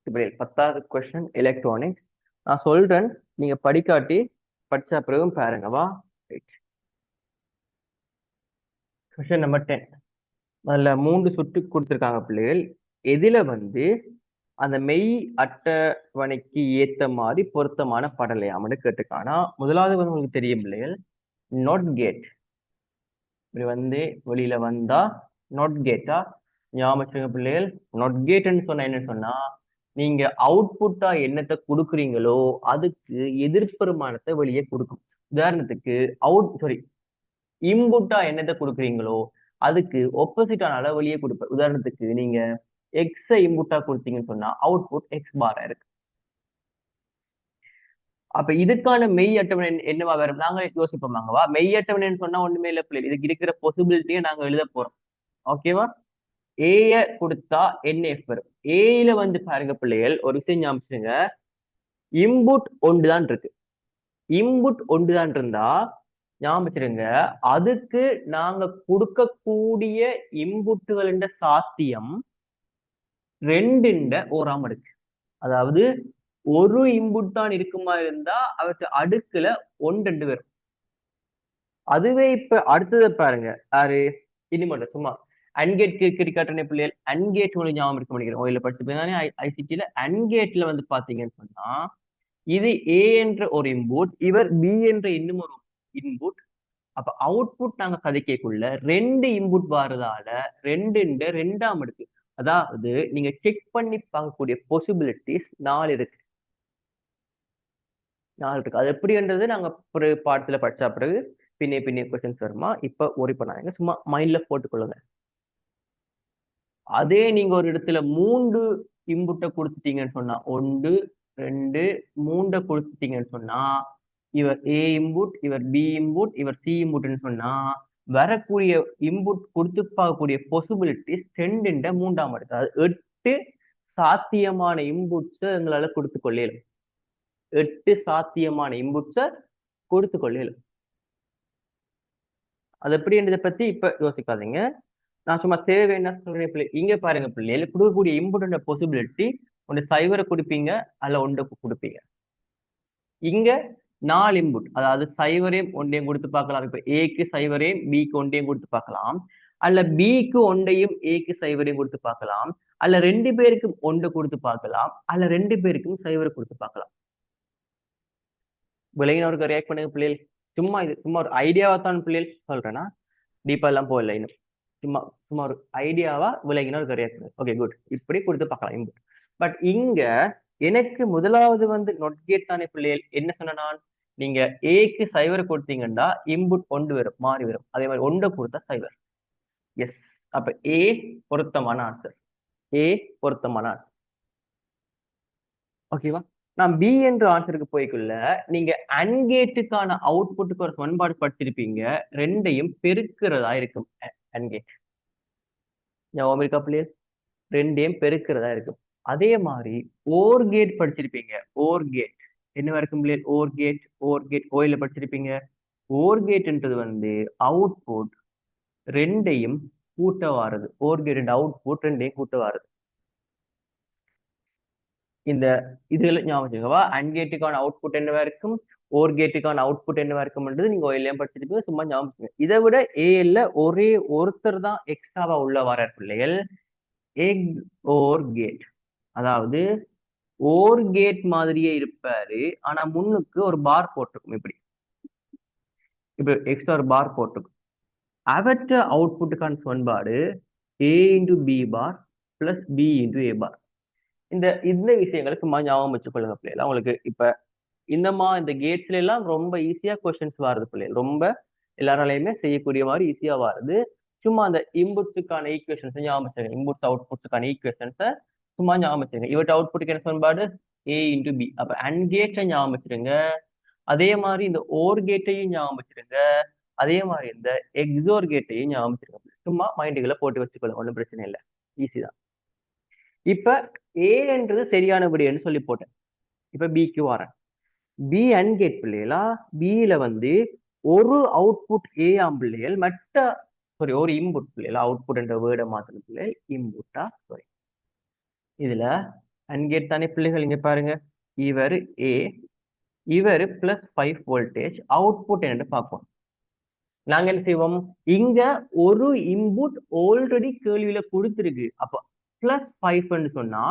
இப்படி 10வது கொஸ்டின் எலக்ட்ரானிக்ஸ். நான் சொல்றேன், நீங்க படிக்காட்டி படிச்ச பிறகும் பாருங்க. வா, கொஸ்டின் நம்பர் 10. அதுல 3 சுட்டு கொடுத்திருக்காங்க பிள்ளைகள். எதுல வந்து அந்த மெய் அட்டவணைக்கு ஏத்த மாதிரி பொருத்தமான படலையாமனு கேட்டுக்கானா. முதலாவது வந்து உங்களுக்கு தெரியும் பிள்ளைகள், நாட் கேட். இப்படி வந்து வெளியில வந்தா நாட் கேட்டா ஞாபகம் வச்சுங்க பிள்ளைகள். நாட் கேட்னு சொன்னா என்ன சொன்னா, நீங்க அவுட்புட்டா என்னத்தை கொடுக்குறீங்களோ அதுக்கு எதிர்பெருமானத்தை வெளியே கொடுக்கும். உதாரணத்துக்கு இன்புட்டா என்னத்தை கொடுக்குறீங்களோ அதுக்கு ஒப்போசிட்டான அளவு வெளியே கொடுப்பேன். உதாரணத்துக்கு நீங்க எக்ஸ இன்புட்டா கொடுத்தீங்கன்னு சொன்னா அவுட்புட் எக்ஸ் பாரா இருக்கு. அப்ப இதுக்கான மெய் அட்டவணை என்னவா வரும்? நாங்க யோசிப்போமாங்கவா. மெய் அட்டவணைன்னு சொன்னா ஒண்ணுமே இல்ல பிள்ளை, இதுக்கு இருக்கிற பாசிபிலிட்டியை நாங்க எழுத போறோம். ஓகேவா? ஏய கொடுத்தா என்எஃப் வரும். ஏல வந்து பாருங்க பிள்ளைகள், ஒரு விஷயம் ஞாபகம், இன்புட் ஒன்றுதான் இருக்கு. இன்புட் ஒன்றுதான் இருந்தா ஞாபகம் வச்சிருங்க. அதுக்கு நாங்க கொடுக்கக்கூடிய இன்புட்டுகளின் சாத்தியம் 2 ஓராம் அடுக்கு. அதாவது ஒரு இன்புட் தான் இருக்குமா இருந்தா அவற்றை அடுக்குல 1 2 வரும். அதுவே இப்ப அடுத்ததை பாருங்க. யாரு இனிமேல் சும்மா அன்கேட் கிரிக்காட்டனை பிள்ளைகள் அன்கேட் உங்களுக்கு ஞாபகம் இருக்க மாட்டேங்கிறேன். ஓயில படிச்சு போய் ஐசிடில அன்கேட்ல வந்து பாத்தீங்கன்னு சொன்னா இது ஏ என்ற ஒரு இன்புட், இவர் பி என்ற இன்னும் ஒரு இன்புட். அப்ப அவுட்புட் நாங்க கதைக்கக்குள்ள 2 இன்புட் வரதால 2 அடுக்கு. அதாவது நீங்க செக் பண்ணி பார்க்கக்கூடிய பாசிபிலிட்டிஸ் 4 இருக்கு. 4 இருக்கு. அது எப்படின்றது நாங்க ஒரு பாடத்துல படிச்சா பிறகு பின்னே கொஸ்டின்ஸ் வருமா. இப்ப ஒரி பண்ணாங்க, சும்மா மைண்ட்ல போட்டுக்கொள்ளுங்க. அதே நீங்க ஒரு இடத்துல 3 இன்புட்டை கொடுத்துட்டீங்கன்னு சொன்னா 1 2 3 கொடுத்துட்டீங்கன்னு சொன்னா இவர் ஏ இன்புட், இவர் பி இன்புட், இவர் சி இன்புட்னு சொன்னா வரக்கூடிய இன்புட் கொடுத்து பார்க்கக்கூடிய பாசிபிலிட்டிஸ் 2 அடுக்கு. அதாவது 8 சாத்தியமான இன்புட்ஸ் எங்களால கொடுத்து கொள்ளலும். 8 சாத்தியமான இன்புட்ஸ கொடுத்து கொள்ளலும். அது எப்படின்றதை பத்தி இப்ப யோசிக்காதீங்க. நான் சும்மா தேவை என்ன சொல்றேன் பிள்ளை. இங்க பாருங்க பிள்ளைகள் கொடுக்கக்கூடிய இன்புட் பாசிபிலிட்டி ஒன்று சைவரை கொடுப்பீங்க அல்ல 1 கொடுப்பீங்க. இங்க 4 இன்புட், அதாவது சைவரையும் 1 கொடுத்து பார்க்கலாம். இப்ப ஏக்கு சைவரையும் பிக்கு 1 கொடுத்து பார்க்கலாம், அல்ல பிக்கு 1 ஏக்கு சைவரையும் கொடுத்து பார்க்கலாம், அல்ல 2 பேருக்கும் 1 கொடுத்து பார்க்கலாம், அல்ல 2 பேருக்கும் சைவரை கொடுத்து பார்க்கலாம். விளையினவருக்கு ரியாக்ட் பண்ணுங்க பிள்ளைகள். சும்மா இது சும்மா ஒரு ஐடியாவா தான் பிள்ளைகள் சொல்றேன்னா, டீப்பா எல்லாம் போகல இன்னும். சும்மா சும்மா ஒரு ஐடியாவா விளையினவருக்கு ரியாக்ட் பண்ணுங்க. Okay good. இப்படி கொடுத்து பார்க்கலாம் இன்புட். பட் இங்க எனக்கு முதலாவது வந்து நொட் கேட் தானே பிள்ளைகள். என்ன சொன்ன நான், நீங்க ஏக்கு சைவர் கொடுத்தீங்கன்னா இன்புட் 1 வரும், மாறி வரும். அதே மாதிரி 1 கொடுத்தா சைவர். எஸ். அப்ப ஏ பொருத்தமான ஆன்சர். ஏ பொருத்தமான ஆன்சர். ஓகேவா. நான் பி என்ற ஆன்சருக்கு போய்க்குள்ள நீங்க அன்கேட்டுக்கான அவுட்புட்டுக்கு ஒரு சமன்பாடு படிச்சிருப்பீங்க. 2ஐயும் பெருக்கிறதா இருக்கும் அன்கேட். ஞாபகம் இருக்கா பிள்ளைகள்? 2ஐயும் பெருக்கிறதா இருக்கும். அதே மாதிரி ஓர் கேட் படிச்சிருப்பீங்க. ஓர் கேட் என்ன இருக்கும் பிள்ளைகள்? ஓர் கேட் ஓயில படிச்சிருப்பீங்க. ஓர் கேட்ன்றது வந்து அவுட்புட் 2ஐயும் கூட்ட வாருது. ஓர் கேட் அவுட்புட் 2ஐயும் கூட்ட வாருது. இந்த இதுல ஞாபகம் வச்சுக்கவா. அன்கேட்டுக்கான அவுட்புட் என்னவா இருக்கும், ஓர் கேட்டுக்கான அவுட்புட் என்னவா இருக்கும்ன்றது நீங்க ஓயிலையும் படிச்சிருப்பீங்க. சும்மா ஞாபகம் வச்சுக்கோங்க. இதை விட ஏல ஒரே ஒருத்தர் தான் எக்ஸ்ட்ராவா உள்ள வர பிள்ளைகள், எக் ஓர் கேட். அதாவது ஓர் கேட் மாதிரியே இருப்பாரு, ஆனா முன்னுக்கு ஒரு பார் போட்டிருக்கும். இப்படி இப்ப எக்ஸ்ட்ரா ஒரு பார் போட்டிருக்கும். அவற்ற அவுட்புட்டுக்கான சமன்பாடு A into B bar plus B into A bar. இந்த விஷயங்களை சும்மா ஞாபகம் வச்சுக்கொள்ளுங்க பிள்ளைகள். உங்களுக்கு இப்ப இந்த கேட்ஸ்ல எல்லாம் ரொம்ப ஈஸியா கொஸ்டின்ஸ் வருது பிள்ளைகள். ரொம்ப எல்லாராலையுமே செய்யக்கூடிய மாதிரி ஈஸியா வருது. சும்மா அந்த இன்புட்ஸுக்கான ஈக்குவேஷன்ஸ் ஞாபகம் வச்சுருங்க. இன்புட்ஸ் அவுட்புட்ஸுக்கான ஈக்குவேஷன்ஸை சும்மா ஞாபகம் வச்சுருங்க. இவற்றை அவுட்புட்டுக்கு என்ன சமன்பாடு? A into B. அப்ப அன்கேட்டை ஞாபகம் வச்சிருங்க. அதே மாதிரி இந்த ஓர் கேட்டையும் ஞாபகம் வச்சிருங்க. அதே மாதிரி இந்த எக்ஸோர் கேட்டையும் ஞாபகம் வச்சிருங்க. சும்மா மைண்டுகளை போட்டு வச்சுக்கொள்ளுங்க, ஒன்றும் பிரச்சனை இல்லை, ஈஸி தான். இப்ப ஏன்றது சரியான விடைன்னு சொல்லி போட்டேன். இப்ப பிக்கு வரேன். பி அன்கேட் பிள்ளைகளா. பியில வந்து ஒரு அவுட்புட் ஏ ஆம் பிள்ளைகள், மற்ற சாரி ஒரு இன்புட் பிள்ளைகளா. அவுட்புட் என்ற வேர்டை மாத்தின பிள்ளைகள் இன்புட்டா. சாரி, இதுல அன்கேட் தானே பிள்ளைகள். இங்க பாருங்க, இவர் ஏ, இவர் +5 வோல்டேஜ். அவுட்புட் என்று பார்ப்போம். நாங்க என்ன செய்வோம், இங்க ஒரு இன்புட் ஆல்ரெடி கேள்வியில கொடுத்திருக்கு. அப்ப +5 சொன்னா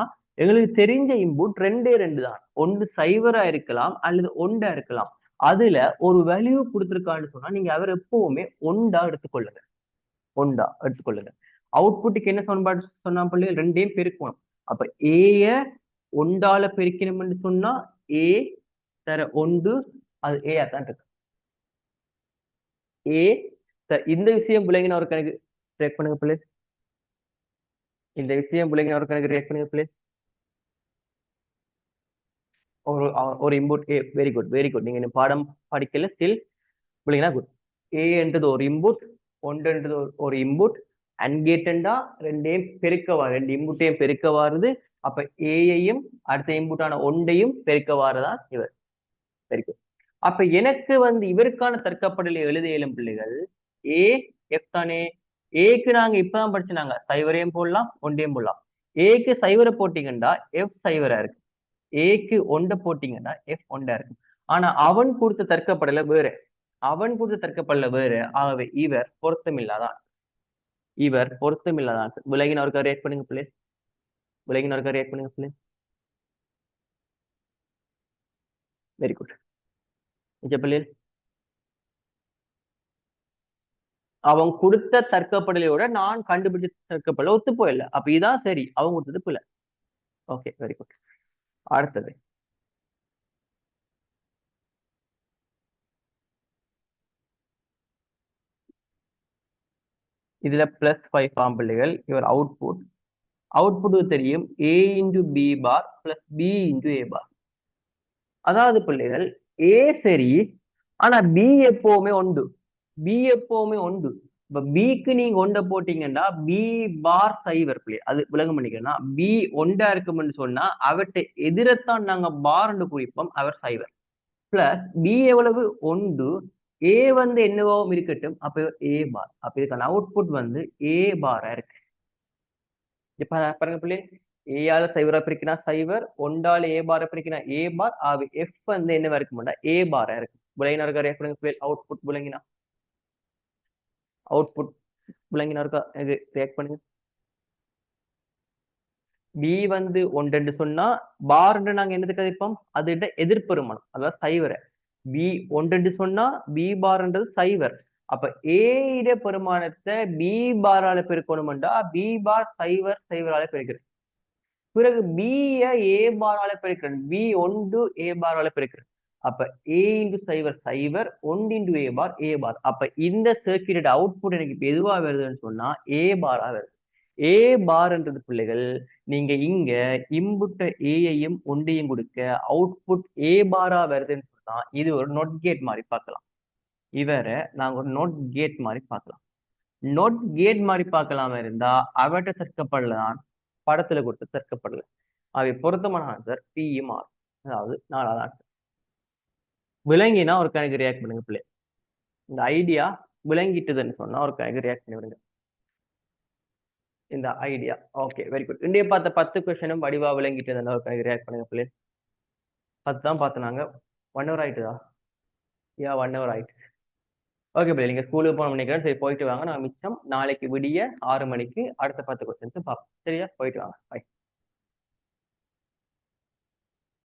எங்களுக்கு தெரிஞ்ச இன்புட் 2 தான். ஒன்று சைவரா இருக்கலாம் அல்லது 1 இருக்கலாம். அதுல ஒரு வேல்யூ கொடுத்திருக்கான்னு சொன்னா நீங்க அவர் எப்பவுமே 1 எடுத்துக்கொள்ளுங்க. 1 எடுத்துக்கொள்ளுங்க. அவுட்புட்டுக்கு என்ன சமன்பாடு சொன்னா பிள்ளைகள்? 2ஐயும் பெருக்கணும். அப்ப ஏய 1ஆல பெருக்கணும்னு சொன்னா ஏ தர 1, அது ஏ தான் இருக்கு. ஏ இந்த விஷயம் பிள்ளைங்க ஒரு கணக்கு ட்ரேக் பண்ணுங்க பிள்ளை. இந்த விஷயம் பிள்ளைங்க ஒரு கணக்கு ட்ரேக் பண்ணுங்க பிள்ளை. ஒரு இன்புட் ஏ. Very good, very good. நீங்க பாடம் படிக்கல, ஸ்டில் பிள்ளைங்கன்னா குட். ஏ என்றது ஒரு இன்புட், 1 ஒரு இன்புட். அன்கேட்டண்டா 2ஐயும் பெருக்கவா, 2 இன்புட்டையும் பெருக்க வாருது. அப்ப ஏயையும் அடுத்த இன்புட்டான 1ஐயும் பெருக்க வாரதான் இவர். Very good. அப்ப எனக்கு இவருக்கான தர்க்கப்படலை எழுத இயலும் பிள்ளைகள் ஏ எஃப் தானே. ஏக்கு நாங்க இப்பதான் படிச்சுனாங்க, சைவரையும் போடலாம் ஒன்றையும் போடலாம். ஏக்கு சைவரை போட்டீங்கன்னா எஃப் சைவரா இருக்கு, ஏக்கு ஒன்றை போட்டீங்கன்னா எஃப் ஒன்றா இருக்கு. ஆனா அவன் கொடுத்த தர்க்கப்படலை வேற, ஆகவே இவர் பொருத்தமில்லாதான், விலகினவருக்கு ரியாக்ட் பண்ணுங்க பிள்ளை, வெரி குட். பிள்ளை அவன் கொடுத்த தர்க்கப்படலையோட நான் கண்டுபிடிச்ச தர்க்கப்படலை ஒத்து போயிடல, அப்ப இதான் சரி, அவங்க கொடுத்தது பிள்ளை. Okay very good. அடுத்தது இதுல +5 ஃபார்ம் பிள்ளைகள். இவர் அவுட்புட் தெரியும், a into B bar plus B into A bar. அதாவது பிள்ளைகள் ஏ சரி, ஆனா பி எப்பவுமே உண்டு, இப்ப பிக்கு நீங்க ஒண்ட போட்டீங்கன்னா பி பார் சைவர் பிள்ளை, அது விளங்கம் பண்ணிக்கிறேன்னா பி ஒண்டா இருக்கும்னு சொன்னா அவற்றை எதிரத்தான் நாங்க பார் குறிப்போம், அவர் சைவர். பிளஸ் பி எவ்வளவு ஒன்று, ஏ என்னவாவும் இருக்கட்டும், அப்ப ஏ பார், அப்ப இதுக்கான அவுட்புட் ஏ பாரா இருக்கு. இப்ப பாருங்க பிள்ளை, ஏயால சைவரா பிரிக்கினா சைவர், ஒன்றால ஏ பார பிரிக்கினா ஏ பார், ஆவி எஃப் என்னவா இருக்கும்டா ஏ பாரா இருக்கு. விளங்கினா இருக்கா பிள்ளை? அவுட்புட் விளங்கினா, இருக்கா? இது ரியாக்ட் பண்ணுங்க. பி ஒன்று சொன்னா பார் நாங்க என்னது கதைப்போம், அது எதிர்பெருமானம், அதாவது சைவரை. பி ஒன்று சொன்னா பி பார்ன்றது சைவர், அப்ப ஏ இட பெருமானத்தை பி பாரால பெருக்கணும்டா பி பார் சைவரால பெருக்கிறேன். பிறகு பி ஏ பாரால பெருக்கிறேன், பி ஒன்று ஏ பாரால பெருக்கிறேன், அப்ப ஏ இன்டு சைவர் ஒன்று இன்டு ஏ பார். அப்ப இந்த சர்க்கியூட் அவுட்புட் எனக்கு இப்ப எதுவா வருதுன்னு சொன்னா ஏ பாரா வருது. ஏ பார்ன்றது பிள்ளைகள், நீங்க இங்க இன்புட்ட ஏயையும் ஒன்றையும் கொடுக்க அவுட்புட் ஏ பாரா வருதுன்னு சொன்னா இது ஒரு நொட் கேட் மாதிரி பார்க்கலாம். இவரை நாங்க ஒரு நோட் கேட் மாதிரி பார்க்கலாம். நோட் கேட் மாதிரி பார்க்கலாம இருந்தா அவட்ட தர்க்கப்படலாம், படத்துல கொடுத்து தர்க்கப்படல. அவை பொருத்தமான ஆன்சர் பியும் ஆர், அதாவது 4வது ஆன்சர். விளங்கினா ஒரு கணக்கு ரியாக்ட் பண்ணுங்க பிள்ளை. இந்த ஐடியா விளங்கிட்டுதுன்னு சொன்னா ஒரு கணக்கு ரியாக்ட் பண்ணி விடுங்க. இந்த ஐடியா ஓகே வெரி குட். இந்திய பார்த்த 10 கொஸ்டினும் வடிவா விளங்கிட்டு ஒரு கணக்கு ரியாக்ட் பண்ணுங்க பிள்ளை. 10 தான் பார்த்துனாங்க. 1 hour ஆயிட்டுதா? 1 hour ஆயிட்டு. ஓகே பிள்ளை, நீங்க ஸ்கூலுக்கு போன நினைக்கிறேன், சரி போயிட்டு வாங்க. நான் மிச்சம் நாளைக்கு விடிய 6 மணிக்கு அடுத்த 10 கொஸ்டின்ஸ் பார்ப்போம். சரியா, போயிட்டு வாங்க, பை.